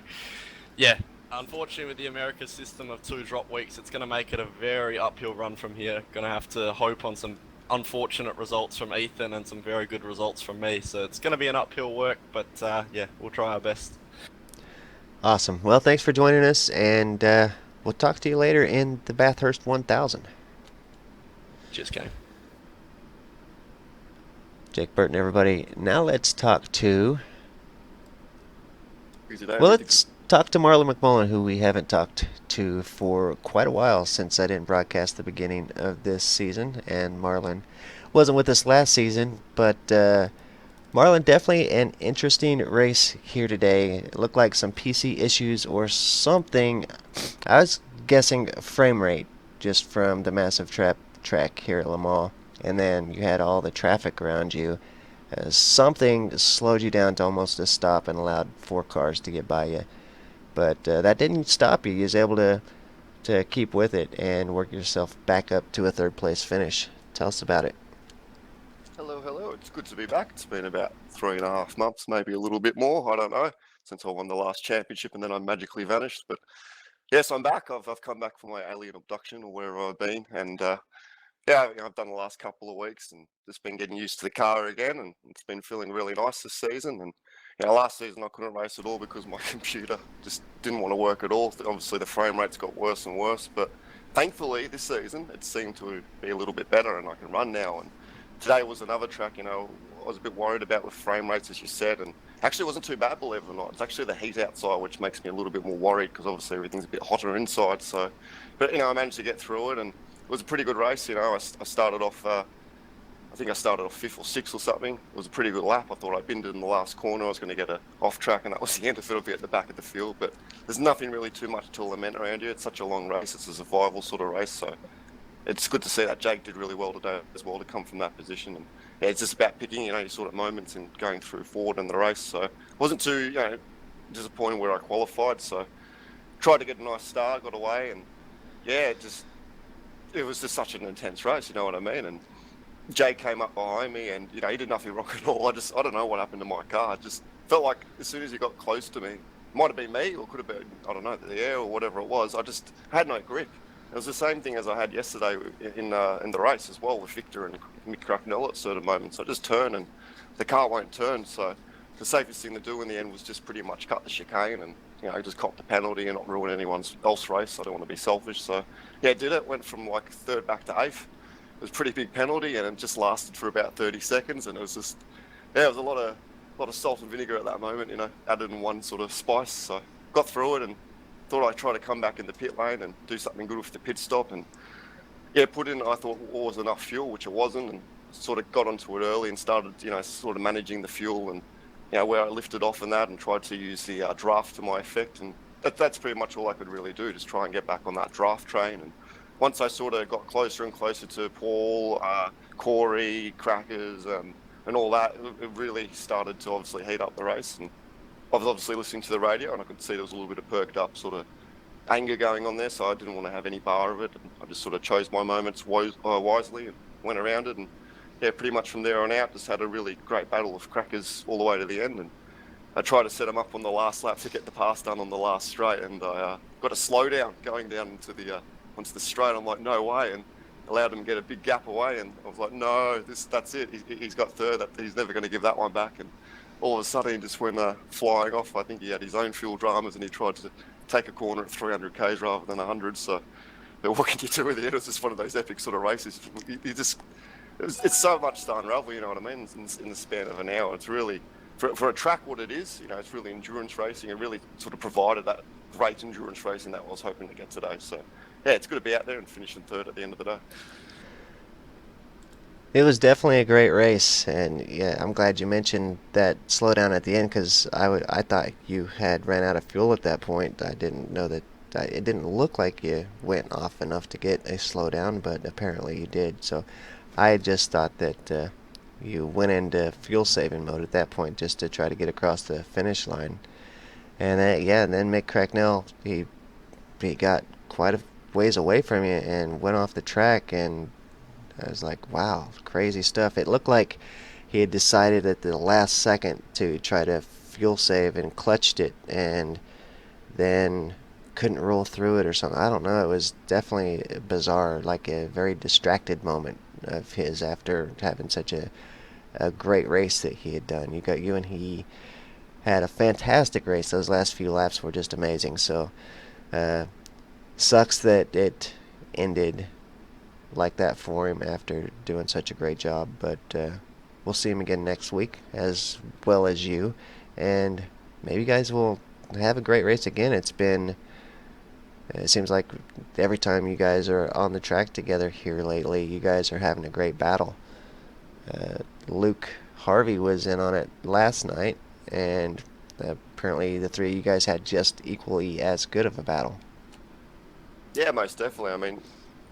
yeah, unfortunately with the America system of 2 drop weeks, it's going to make it a very uphill run from here. Going to have to hope on some unfortunate results from Ethan and some very good results from me. So it's going to be an uphill work, but yeah, we'll try our best. Awesome. Well, thanks for joining us, and we'll talk to you later in the Bathurst 1000. Cheers, Kane. Jake Burton, everybody. Now let's talk to. Is it over? Well, let's talk to Marlon McMullen, who we haven't talked to for quite a while since I didn't broadcast the beginning of this season. And Marlon wasn't with us last season, but Marlon, definitely an interesting race here today. It looked like some PC issues or something. I was guessing frame rate just from the massive track here at Le Mans. And then you had all the traffic around you. Something slowed you down to almost a stop and allowed four cars to get by you. But that didn't stop you. You was able to keep with it and work yourself back up to a third place finish. Tell us about it. Hello, hello. It's good to be back. It's been about 3.5 months, maybe a little bit more. I don't know, since I won the last championship and then I magically vanished. But yes, I'm back. I've come back from my alien abduction or wherever I've been, and yeah, I've done the last couple of weeks and just been getting used to the car again, and it's been feeling really nice this season. And last season I couldn't race at all because my computer just didn't want to work at all. Obviously, the frame rates got worse and worse, but thankfully this season it seemed to be a little bit better, and I can run now. And today was another track. I was a bit worried about the frame rates, as you said, and actually it wasn't too bad, believe it or not. It's actually the heat outside which makes me a little bit more worried because obviously everything's a bit hotter inside. But I managed to get through it, and it was a pretty good race. I started off I think I started off 5th or 6th or something. It was a pretty good lap. I thought I binned it in the last corner. I was going to get a off track, and that was the end of it. It'll be at the back of the field. But there's nothing really too much to lament around here. It's such a long race. It's a survival sort of race. So it's good to see that Jake did really well today as well to come from that position. And yeah, it's just about picking, your sort of moments and going through forward in the race. So it wasn't too, disappointing where I qualified. So tried to get a nice start, got away, and yeah, it was just such an intense race. You know what I mean? And Jay came up behind me, and he did nothing wrong at all. I don't know what happened to my car. It just felt like as soon as he got close to me, might have been me, or could have been, I don't know, the air or whatever it was. I just had no grip. It was the same thing as I had yesterday in the race as well with Victor and Mick Cracknell at certain moments. I just turn and the car won't turn. So the safest thing to do in the end was just pretty much cut the chicane and just cop the penalty and not ruin anyone else's race. I don't want to be selfish. So yeah, did it. Went from like 3rd back to 8th. It was a pretty big penalty, and it just lasted for about 30 seconds, and it was just, it was a lot of salt and vinegar at that moment, added in one sort of spice. So got through it and thought I'd try to come back in the pit lane and do something good with the pit stop, and yeah, put in, I thought what was enough fuel, which it wasn't, and sort of got onto it early and started, sort of managing the fuel and, where I lifted off and that, and tried to use the draft to my effect, and that's pretty much all I could really do, just try and get back on that draft train. And once I sort of got closer and closer to Paul, Corey, Crackers, and all that, it really started to obviously heat up the race. And I was obviously listening to the radio, and I could see there was a little bit of perked up sort of anger going on there, so I didn't want to have any bar of it. And I just sort of chose my moments wisely and went around it. And yeah, pretty much from there on out, just had a really great battle with Crackers all the way to the end. And I tried to set him up on the last lap to get the pass done on the last straight, and I got a slowdown going down into onto the straight. I'm like, no way, and allowed him to get a big gap away. And I was like, no, that's it. He's got 3rd. He's never going to give that one back. And all of a sudden, he just went flying off. I think he had his own fuel dramas, and he tried to take a corner at 300 k's rather than 100. So, but what can you do with it? It was just one of those epic sort of races. It's so much to unravel. You know what I mean? In the span of an hour, it's really for a track what it is. It's really endurance racing. It really sort of provided that great endurance racing that I was hoping to get today. So yeah, it's good to be out there and finishing 3rd at the end of the day. It was definitely a great race, and yeah, I'm glad you mentioned that slowdown at the end because I thought you had ran out of fuel at that point. I didn't know that it didn't look like you went off enough to get a slowdown, but apparently you did. So I just thought that you went into fuel saving mode at that point just to try to get across the finish line. And then Mick Cracknell, he got quite a ways away from you and went off the track, and I was like, wow, crazy stuff. It looked like he had decided at the last second to try to fuel save and clutched it, and then couldn't roll through it or something. I don't know. It was definitely bizarre, like a very distracted moment of his after having such a great race that he had done. You and he had a fantastic race. Those last few laps were just amazing. So sucks that it ended like that for him after doing such a great job, but we'll see him again next week as well as you, and maybe you guys will have a great race again. It seems like every time you guys are on the track together here lately, you guys are having a great battle. Luke Harvey was in on it last night, and apparently the three of you guys had just equally as good of a battle. Yeah, most definitely. I mean,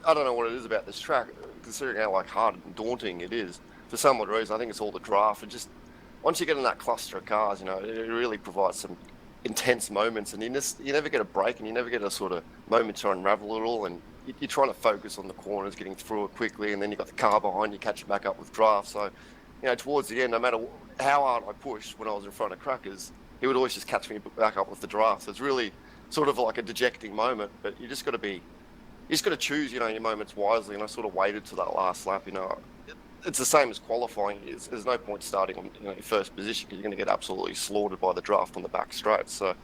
I don't know what it is about this track, considering how hard and daunting it is. For some odd reason, I think it's all the draft. And just once you get in that cluster of cars, it really provides some intense moments, and you never get a break, and you never get a sort of moment to unravel it all. And you're trying to focus on the corners, getting through it quickly, and then you've got the car behind you catching back up with draft. So, towards the end, no matter how hard I pushed when I was in front of Crackers, he would always just catch me back up with the draft. So it's really sort of like a dejecting moment, but you just got to choose, your moments wisely. And I sort of waited to that last lap. It's the same as qualifying. There's no point starting on your first position because you're going to get absolutely slaughtered by the draft on the back straight. So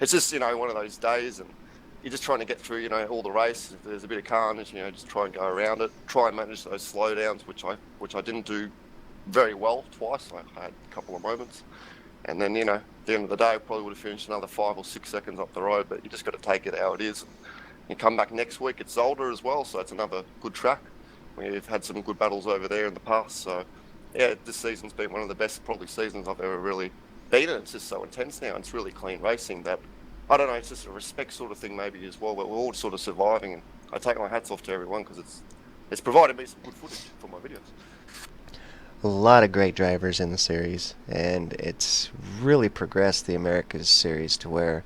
it's just one of those days, and you're just trying to get through all the race. If there's a bit of carnage, just try and go around it. Try and manage those slowdowns, which I didn't do very well twice. I had a couple of moments, and then at the end of the day, I probably would have finished another 5 or 6 seconds up the road. But you just got to take it how it is. You come back next week. It's Zolder as well, so it's another good track. We've had some good battles over there in the past. So, yeah, this season's been one of the best probably seasons I've ever really been in. It's just so intense now. It's really clean racing that, I don't know, it's just a respect sort of thing maybe as well. But we're all sort of surviving, and I take my hats off to everyone because it's provided me some good footage for my videos. A lot of great drivers in the series, and it's really progressed the Americas series to where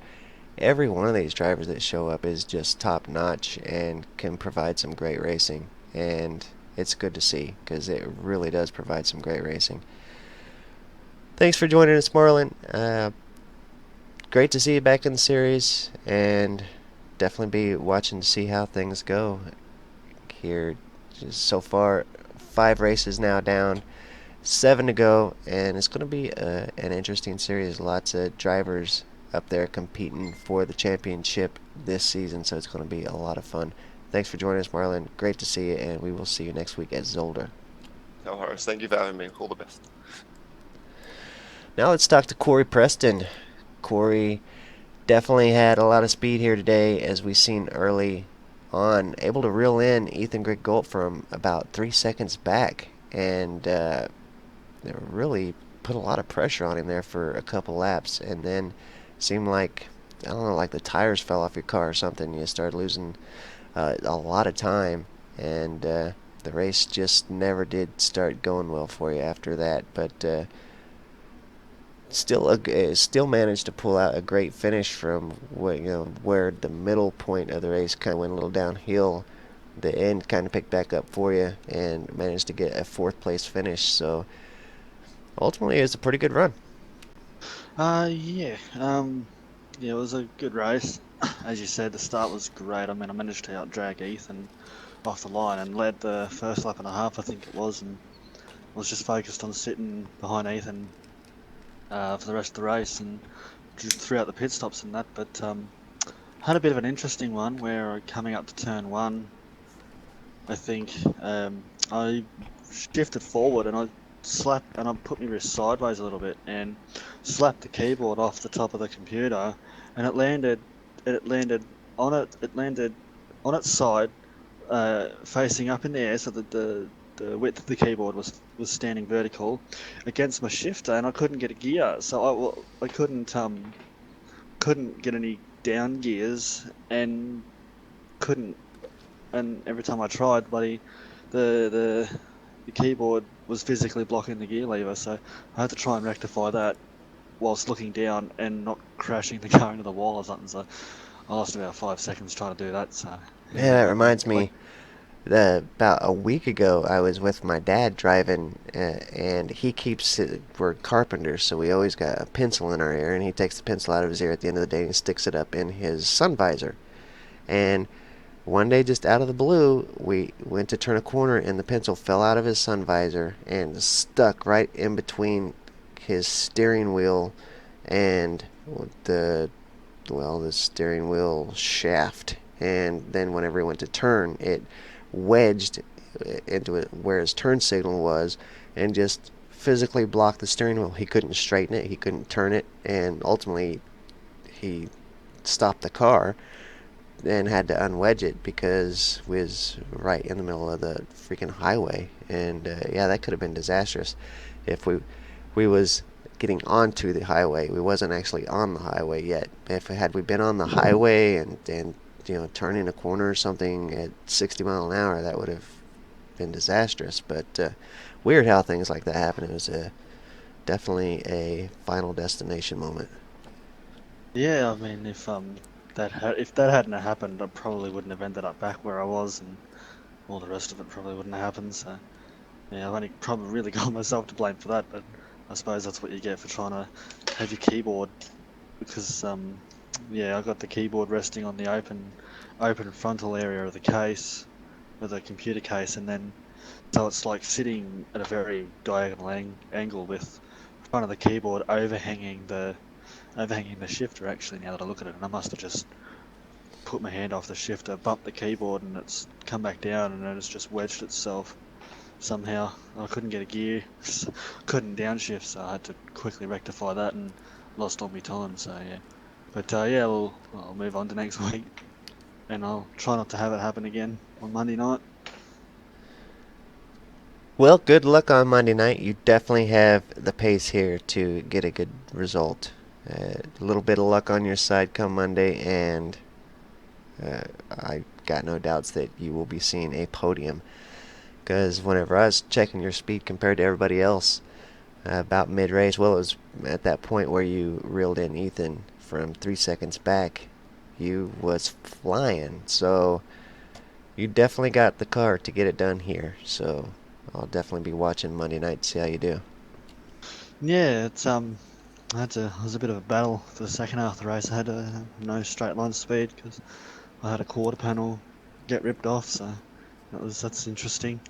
every one of these drivers that show up is just top notch and can provide some great racing. And it's good to see because it really does provide some great racing. Thanks for joining us, Marlon. Great to see you back in the series, and definitely be watching to see how things go here. Just so far, 5 races now down, 7 to go, and it's going to be an interesting series. Lots of drivers up there competing for the championship this season, so it's going to be a lot of fun. Thanks for joining us, Marlon. Great to see you, and we will see you next week at Zolder. No worries. Thank you for having me. All the best. Now let's talk to Corey Preston. Corey definitely had a lot of speed here today, as we seen early on, able to reel in Ethan Griggolt from about 3 seconds back, and they really put a lot of pressure on him there for a couple laps, and then seemed like, I don't know, like the tires fell off your car or something. You started losing a lot of time, and the race just never did start going well for you after that. But still managed to pull out a great finish from where the middle point of the race kind of went a little downhill. The end kind of picked back up for you and managed to get a 4th place finish. So ultimately, it was a pretty good run. Yeah. Yeah, it was a good race. As you said, the start was great. I mean, I managed to outdrag Ethan off the line and led the first lap and a half, I think it was, and was just focused on sitting behind Ethan for the rest of the race and just throughout the pit stops and that. But had a bit of an interesting one where coming up to turn 1, I think I shifted forward and I put my wrist sideways a little bit and slapped the keyboard off the top of the computer, and it landed on its side, facing up in the air, so that the width of the keyboard was standing vertical against my shifter, and I couldn't get a gear, so I couldn't get any down gears, and couldn't and every time I tried, buddy, the keyboard was physically blocking the gear lever, so I had to try and rectify that whilst looking down and not crashing the car into the wall or something. So I lost about 5 seconds trying to do that. So Yeah, that reminds me. About a week ago, I was with my dad driving, and we're carpenters, so we always got a pencil in our ear, and he takes the pencil out of his ear at the end of the day and sticks it up in his sun visor. And one day, just out of the blue, we went to turn a corner, and the pencil fell out of his sun visor and stuck right in between his steering wheel and the steering wheel shaft. And then whenever he went to turn, it wedged into it where his turn signal was, and just physically blocked the steering wheel. He couldn't straighten it, he couldn't turn it, and ultimately he stopped the car and had to unwedge it because we was right in the middle of the freaking highway. And yeah, that could have been disastrous if we was getting onto the highway. We wasn't actually on the highway yet. If had we been on the highway and turning a corner or something at 60 mile an hour, that would have been disastrous. But weird how things like that happen. It was definitely a final destination moment. yeah, I mean, if that hadn't happened, I probably wouldn't have ended up back where I was, and all the rest of it probably wouldn't have happened. So yeah, I've only probably really got myself to blame for that, but I suppose that's what you get for trying to have your keyboard, because yeah, I got the keyboard resting on the open frontal area of the case, of the computer case, and then so it's like sitting at a very diagonal angle with front of the keyboard overhanging the shifter. Actually, now that I look at it, and I must have just put my hand off the shifter, bumped the keyboard, and it's come back down, and it's just wedged itself somehow. I couldn't get a gear, couldn't downshift, so I had to quickly rectify that and lost all my time. So yeah, but yeah, I'll move on to next week, and I'll try not to have it happen again on Monday night. Well, good luck on Monday night. You definitely have the pace here to get a good result. A little bit of luck on your side come Monday, and I got no doubts that you will be seeing a podium. Because whenever I was checking your speed compared to everybody else, about mid-race, well, it was at that point where you reeled in Ethan from 3 seconds back. You was flying, so you definitely got the car to get it done here. So I'll definitely be watching Monday night to see how you do. Yeah, it was a bit of a battle for the second half of the race. I had no straight line speed because I had a quarter panel get ripped off, so that's interesting.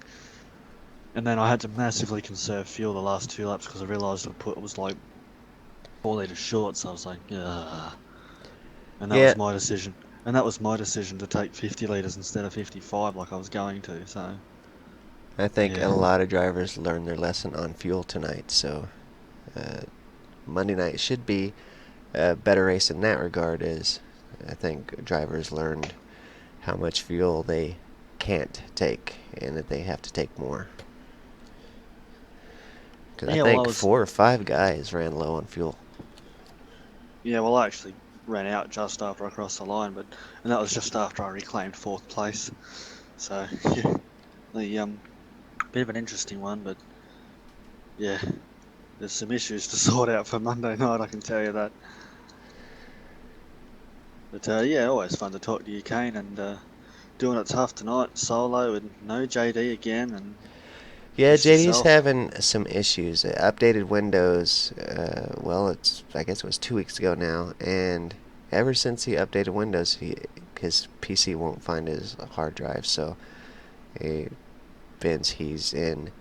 And then I had to massively conserve fuel the last 2 laps because I realised it was like 4 litres short, so I was like, yeah. And that Yeah, was my decision. And that was my decision to take 50 litres instead of 55 like I was going to, so I think a yeah. lot of drivers learned their lesson on fuel tonight, so uh, Monday night should be a better race in that regard. As I think drivers learned how much fuel they can't take and that they have to take more. Because I Yeah, well, think 4 or 5 guys ran low on fuel. I actually ran out just after I crossed the line, and that was just after I reclaimed 4th place. So, yeah, the bit of an interesting one, but yeah, there's some issues to sort out for Monday night, I can tell you that. But yeah, always fun to talk to you, Kane, and doing it tough tonight, solo, and no JD again, and Yeah, just JD's yourself. having some issues. Updated Windows, well, I guess it was 2 weeks ago now, and ever since he updated Windows, his PC won't find his hard drive. So, Vince, he's in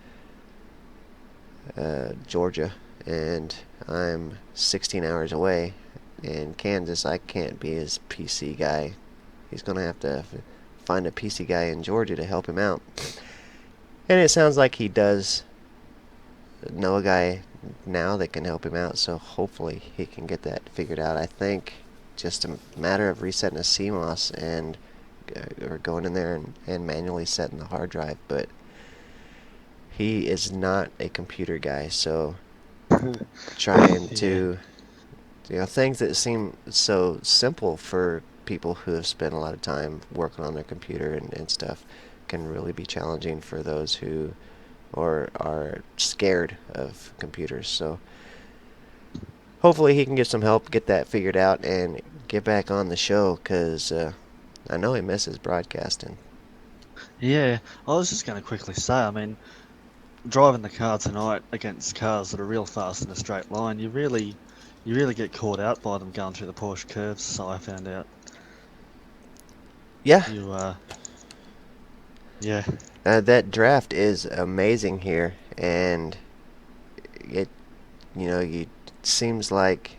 Georgia, and I'm 16 hours away. In Kansas, I can't be his PC guy. He's gonna have to find a PC guy in Georgia to help him out. And it sounds like he does know a guy now that can help him out, so hopefully he can get that figured out. I think just a matter of resetting a CMOS and or going in there and manually setting the hard drive, but he is not a computer guy, so trying Yeah. to things that seem so simple for people who have spent a lot of time working on their computer and stuff can really be challenging for those who or are scared of computers. So hopefully he can get some help, get that figured out, and get back on the show because I know he misses broadcasting. Yeah, I was just going to quickly say, I mean, driving the car tonight against cars that are real fast in a straight line, you really get caught out by them going through the Porsche curves. So I found out Yeah, you, yeah, that draft is amazing here, and it you it seems like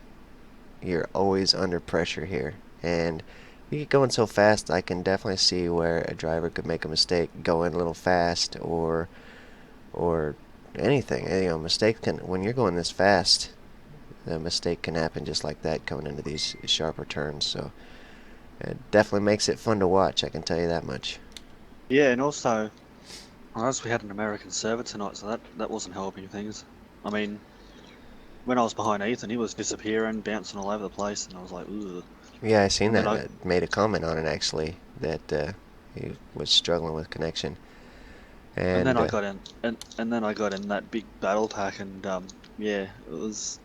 you're always under pressure here, and you get going so fast. I can definitely see where a driver could make a mistake going a little fast, or anything. Mistake can when you're going this fast, a mistake can happen just like that coming into these sharper turns. So it definitely makes it fun to watch. I can tell you that much. yeah, and also, I noticed we had an American server tonight, so that wasn't helping things. I mean, when I was behind Ethan, he was disappearing, bouncing all over the place, and I was like, ugh. Yeah, I seen And then that. I, I made a comment on it actually that he was struggling with connection. and then And I got in, and then I got in that big battle pack, and yeah, it was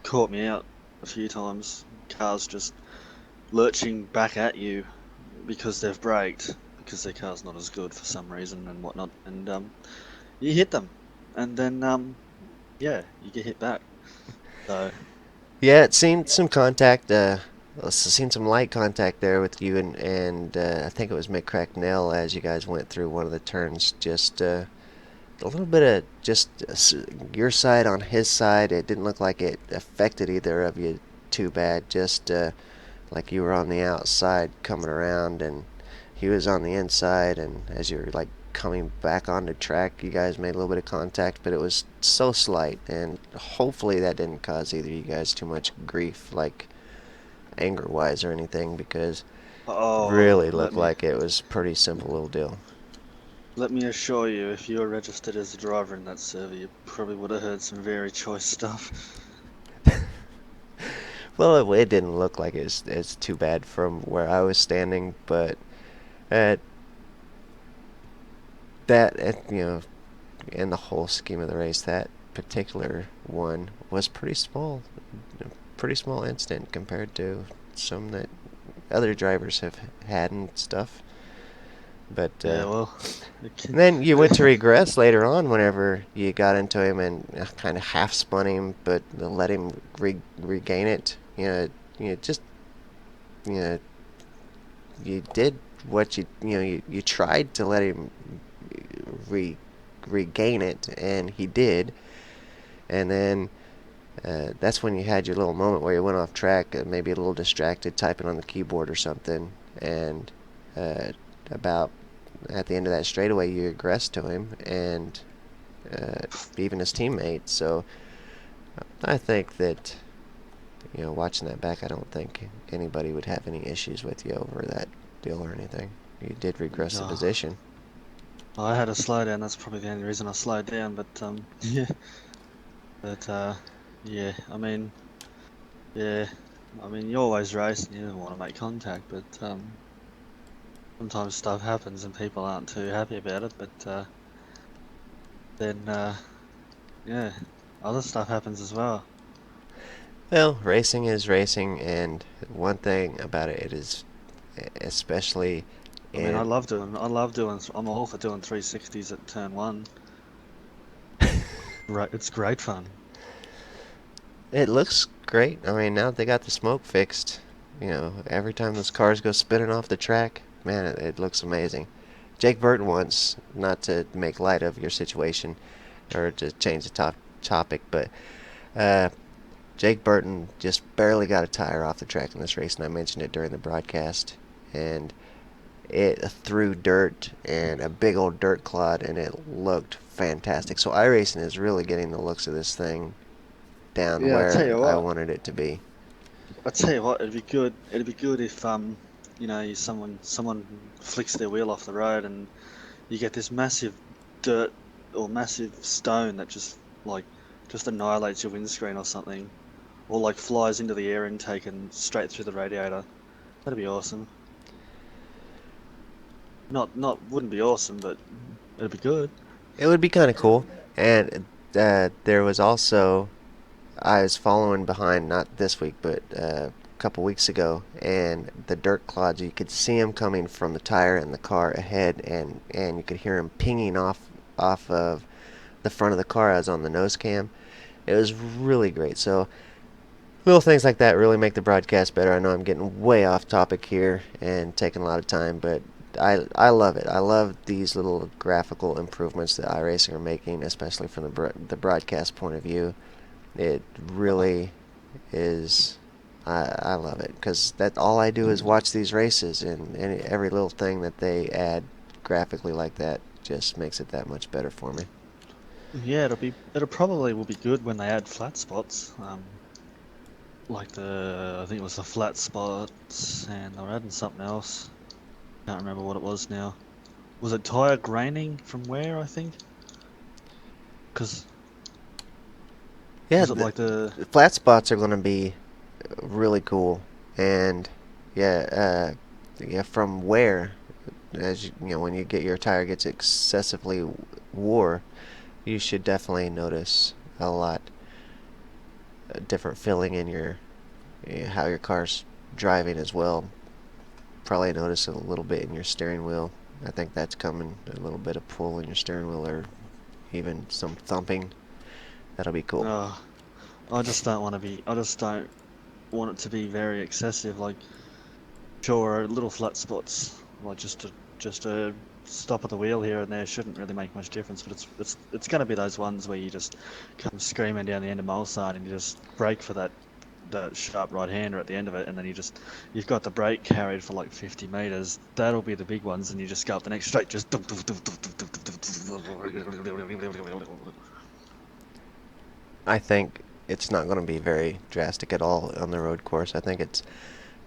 caught me out a few times. Cars just lurching back at you because they've braked because their car's not as good for some reason and whatnot, and you hit them, and then yeah, you get hit back. So yeah, it seen some contact. Seen some light contact there with you and I think it was Mick Cracknell as you guys went through one of the turns. Just a little bit of just your side on his side. It didn't look like it affected either of you too bad. Just like you were on the outside coming around and he was on the inside, and as you were like coming back onto track, you guys made a little bit of contact, but it was so slight, and hopefully that didn't cause either of you guys too much grief, like anger-wise or anything, because it oh, really looked like it was a pretty simple little deal. Let me assure you, if you were registered as a driver in that server, you probably would have heard some very choice stuff. Well, it didn't look like it's too bad from where I was standing, but at in the whole scheme of the race, that particular one was pretty small incident compared to some that other drivers have had and stuff. But Yeah, well, then you went to regress later on whenever you got into him and kind of half spun him, but let him regain it. Just you know, you did what you tried to let him re, regain it, and he did. And then that's when you had your little moment where you went off track, maybe a little distracted, typing on the keyboard or something, and about at the end of that straightaway, you regressed to him and even his teammates. So I think that watching that back, I don't think anybody would have any issues with you over that deal or anything. You did regress the no, position. I had a slowdown. That's probably the only reason I slowed down. But yeah, but yeah. Yeah. You always race and you never want to make contact, but sometimes stuff happens and people aren't too happy about it. But then yeah, other stuff happens as well. Well, racing is racing, and one thing about it is, especially I in love doing. I'm all for doing 360s at turn one. Right, it's great fun. it looks great. I mean, now that they got the smoke fixed, every time those cars go spinning off the track, man, it looks amazing. Jake Burton once, not to make light of your situation or to change the topic, but uh, Jake Burton just barely got a tire off the track in this race, and I mentioned it during the broadcast. And it threw dirt and a big old dirt clod, and it looked fantastic. So iRacing is really getting the looks of this thing down Yeah, where I wanted it to be. I tell you what, it'd be good. It'd be good if someone flicks their wheel off the road and you get this massive dirt or massive stone that just annihilates your windscreen or something, or like flies into the air intake and straight through the radiator. That'd be awesome. Not wouldn't be awesome, but it'd be good. It would be kind of cool. And there was also, I was following behind, not this week, but a couple weeks ago, and the dirt clods, you could see them coming from the tire and the car ahead, and you could hear them pinging off of the front of the car as on the nose cam. It was really great. So little things like that really make the broadcast better. I know I'm getting way off topic here and taking a lot of time, but I love it. I love these little graphical improvements that iRacing are making, especially from the broadcast point of view. It really is. I love it because that all I do is watch these races, and every little thing that they add graphically like that just makes it that much better for me. Yeah, it'll probably will be good when they add flat spots. Like I think it was the flat spots, and they were adding something else. Can't remember what it was now. Was it tire graining from where, I think? Because Yeah, was it like the the flat spots are going to be really cool, and yeah, from wear, as when you get your tire gets excessively wore, you should definitely notice a lot different feeling in your how your car's driving as well. Probably notice a little bit in your steering wheel. I think that's coming. A little bit of pull in your steering wheel, or even some thumping. That'll be cool. I just don't want to be. I just don't want it to be very excessive. Like, sure, little flat spots, like just a stop at the wheel here and there shouldn't really make much difference. But it's going to be those ones where you just come screaming down the end of Muleside and you just brake for that sharp right hander at the end of it, and then you've got the brake carried for like 50 meters. That'll be the big ones, and you just go up the next straight, just. I think it's not going to be very drastic at all on the road course. I think it's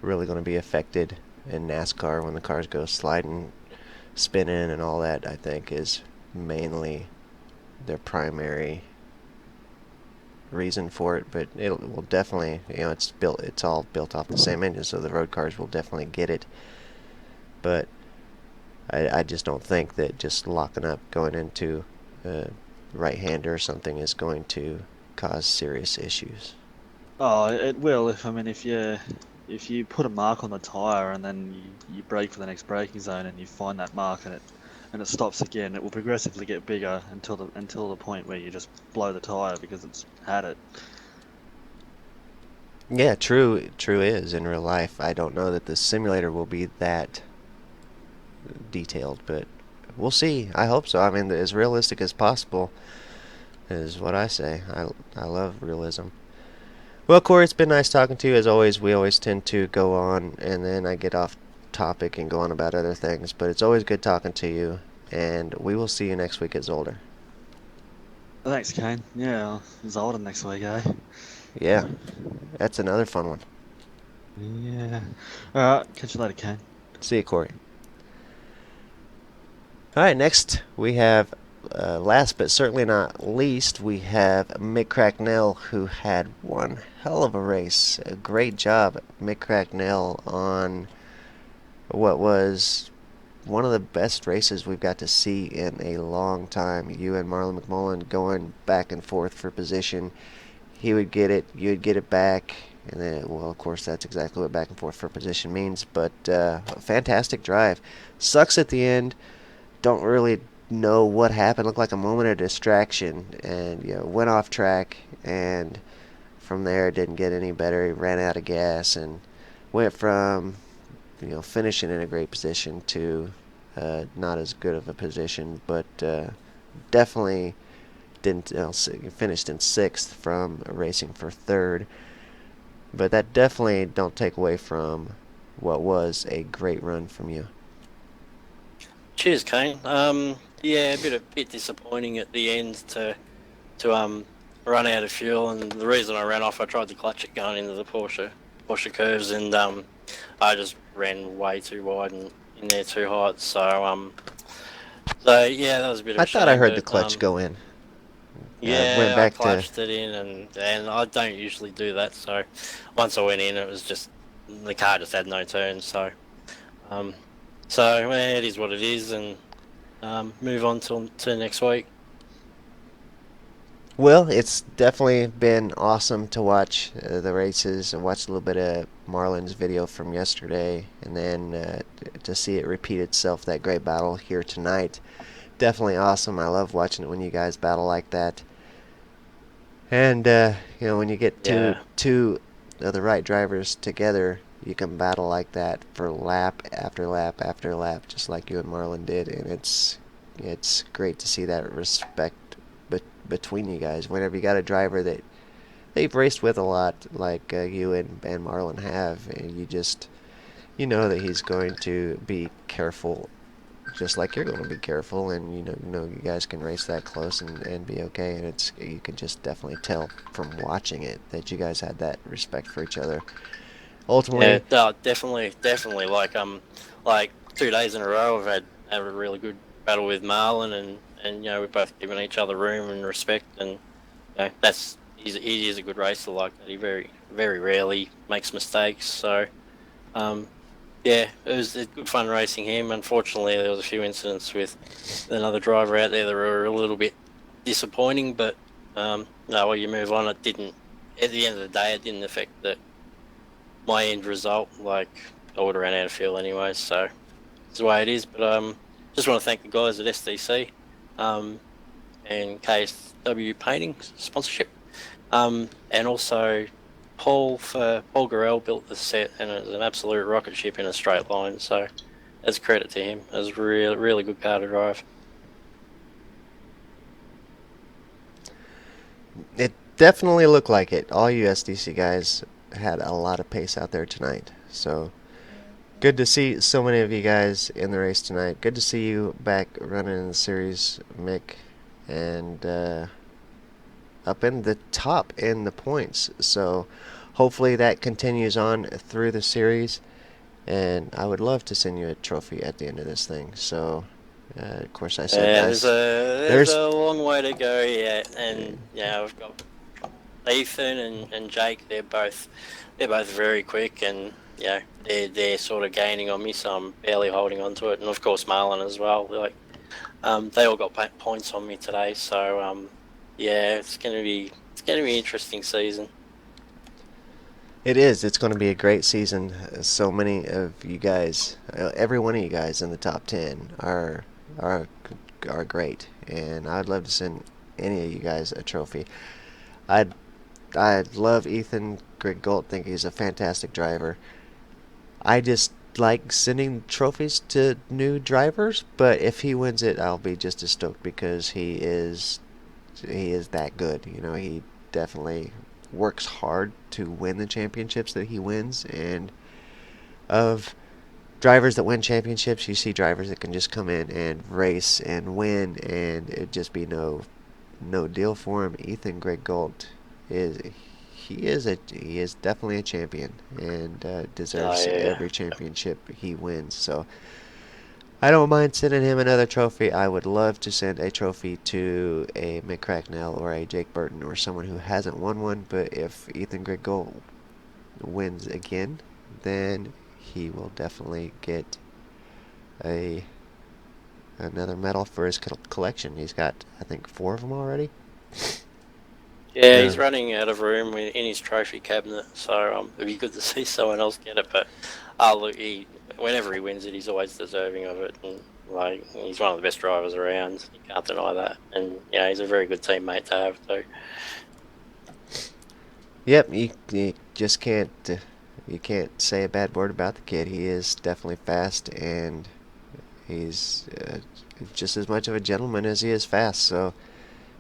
really going to be affected in NASCAR when the cars go sliding spinning and all that, I think, is mainly their primary reason for it. But it will definitely, it's all built off the same engine, so the road cars will definitely get it. But I just don't think that just locking up going into right-hander or something is going to cause serious issues. Oh, it will. If you put a mark on the tire and then you brake for the next braking zone and you find that mark and it stops again, it will progressively get bigger until the point where you just blow the tire because it's had it. Yeah, true is in real life. I don't know that the simulator will be that detailed, but we'll see. I hope so. I mean, as realistic as possible is what I say. I love realism. Well, Corey, it's been nice talking to you. As always, we always tend to go on, and then I get off topic and go on about other things. But it's always good talking to you, and we will see you next week at Zolder. Thanks, Kane. Yeah, Zolder next week, eh? Yeah, that's another fun one. Yeah. Alright, catch you later, Kane. See you, Corey. All right, next we have, last but certainly not least, we have Mick Cracknell, who had one hell of a race. A great job, Mick Cracknell, on what was one of the best races we've got to see in a long time. You and Marlon McMullen going back and forth for position. He would get it, you would get it back, and then, well, of course, that's exactly what back and forth for position means. But fantastic drive. Sucks at the end. Don't really know what happened. Looked like a moment of distraction, and went off track, and from there it didn't get any better. He ran out of gas and went from finishing in a great position to not as good of a position, but definitely didn't finished in sixth from racing for third. But that definitely don't take away from what was a great run from you. Cheers, Kane. Yeah, a bit disappointing at the end to run out of fuel, and the reason I ran off, I tried to clutch it going into the Porsche curves, and I just ran way too wide and in there too hot. So yeah, that was a bit of a I thought I shame, heard the but, clutch go in. Yeah, went I back to clutched it in, and I don't usually do that. So once I went in, it was just the car just had no turn. So well, it is what it is, and move on to next week. Well, it's definitely been awesome to watch the races. I watched a little bit of Marlon's video from yesterday, and then to see it repeat itself, that great battle here tonight. Definitely awesome. I love watching it when you guys battle like that. And when you get two of the right drivers together, you can battle like that for lap after lap after lap, just like you and Marlon did, and it's great to see that respect between you guys. Whenever you got a driver that they've raced with a lot, like you and Marlon have, and you know that he's going to be careful, just like you're going to be careful, and you guys can race that close and be okay, and you can just definitely tell from watching it that you guys had that respect for each other. Ultimately, Yeah, no, definitely. Like 2 days in a row, I've had a really good battle with Marlon, and we've both given each other room and respect, and he is a good racer like that. He very very rarely makes mistakes. So, yeah, it was good fun racing him. Unfortunately, there was a few incidents with another driver out there that were a little bit disappointing, but no, well, you move on. It didn't. At the end of the day, it didn't affect my end result. Like, I would have ran out of fuel anyway, so it's the way it is. But just want to thank the guys at SDC and KSW Painting sponsorship, and also Paul Gorell built the set, and it was an absolute rocket ship in a straight line. So that's credit to him. It was a really good car to drive. it definitely looked like it. All you SDC guys had a lot of pace out there tonight. So good to see so many of you guys in the race tonight. Good to see you back running in the series, Mick, and up in the top in the points. So hopefully that continues on through the series. and I would love to send you a trophy at the end of this thing. So, of course, I said Yeah, there's there's a long way to go yet, and yeah, we've got Ethan and Jake. They're both very quick, and yeah, they're sort of gaining on me, so I'm barely holding on to it. And of course Marlon as well. They all got points on me today, so yeah, it's gonna be an interesting season. It is. It's going to be a great season. So many of you guys, every one of you guys in the top 10 are are great, and I'd love to send any of you guys a trophy. I'd I love Ethan Greg Gold. Think he's a fantastic driver. I just like sending trophies to new drivers, but if he wins it, I'll be just as stoked because he is that good. You know, he definitely works hard to win the championships that he wins, and of drivers that win championships, you see drivers that can just come in and race and win, and it just be no deal for him. Ethan Greg Gold is he is definitely a champion and Oh deserves yeah, every championship he wins. So I don't mind sending him another trophy. I would love to send a trophy to a Mick Cracknell or a Jake Burton or someone who hasn't won one. But if Ethan Grigol wins again, then he will definitely get a another medal for his collection. He's got, I think, 4 of them already. yeah. He's running out of room in his trophy cabinet, so it'd be good to see someone else get it. But look, whenever he wins it, he's always deserving of it, and like he's one of the best drivers around. You can't deny that, and yeah, he's a very good teammate to have too. Yep, you just can't you can't say a bad word about the kid. He is definitely fast, and he's just as much of a gentleman as he is fast. So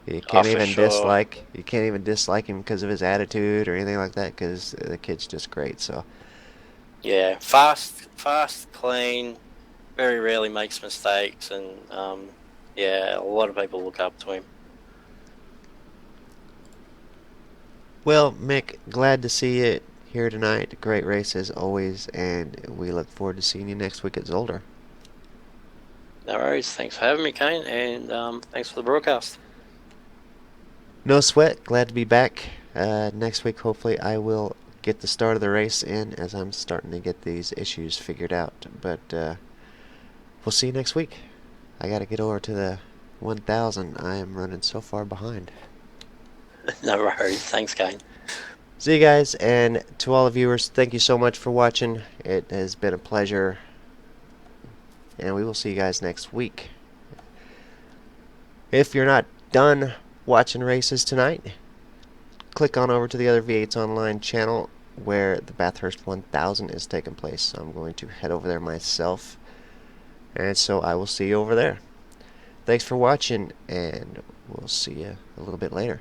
Oh, for sure. you can't even dislike him because of his attitude or anything like that. Because the kid's just great. So Yeah, fast, clean. Very rarely makes mistakes, and yeah, a lot of people look up to him. well, Mick, glad to see you here tonight. Great race as always, and we look forward to seeing you next week at Zolder. No worries. Thanks for having me, Kane, and thanks for the broadcast. No sweat. Glad to be back. Next week, hopefully, I will get the start of the race in as I'm starting to get these issues figured out. But we'll see you next week. I got to get over to the 1000. I am running so far behind. No worries. Thanks, Kane. See you guys, and to all the viewers, thank you so much for watching. It has been a pleasure, and we will see you guys next week. If you're not done watching races tonight, click on over to the other V8s Online channel where the Bathurst 1000 is taking place. I'm going to head over there myself, and so I will see you over there. Thanks for watching, and we'll see you a little bit later.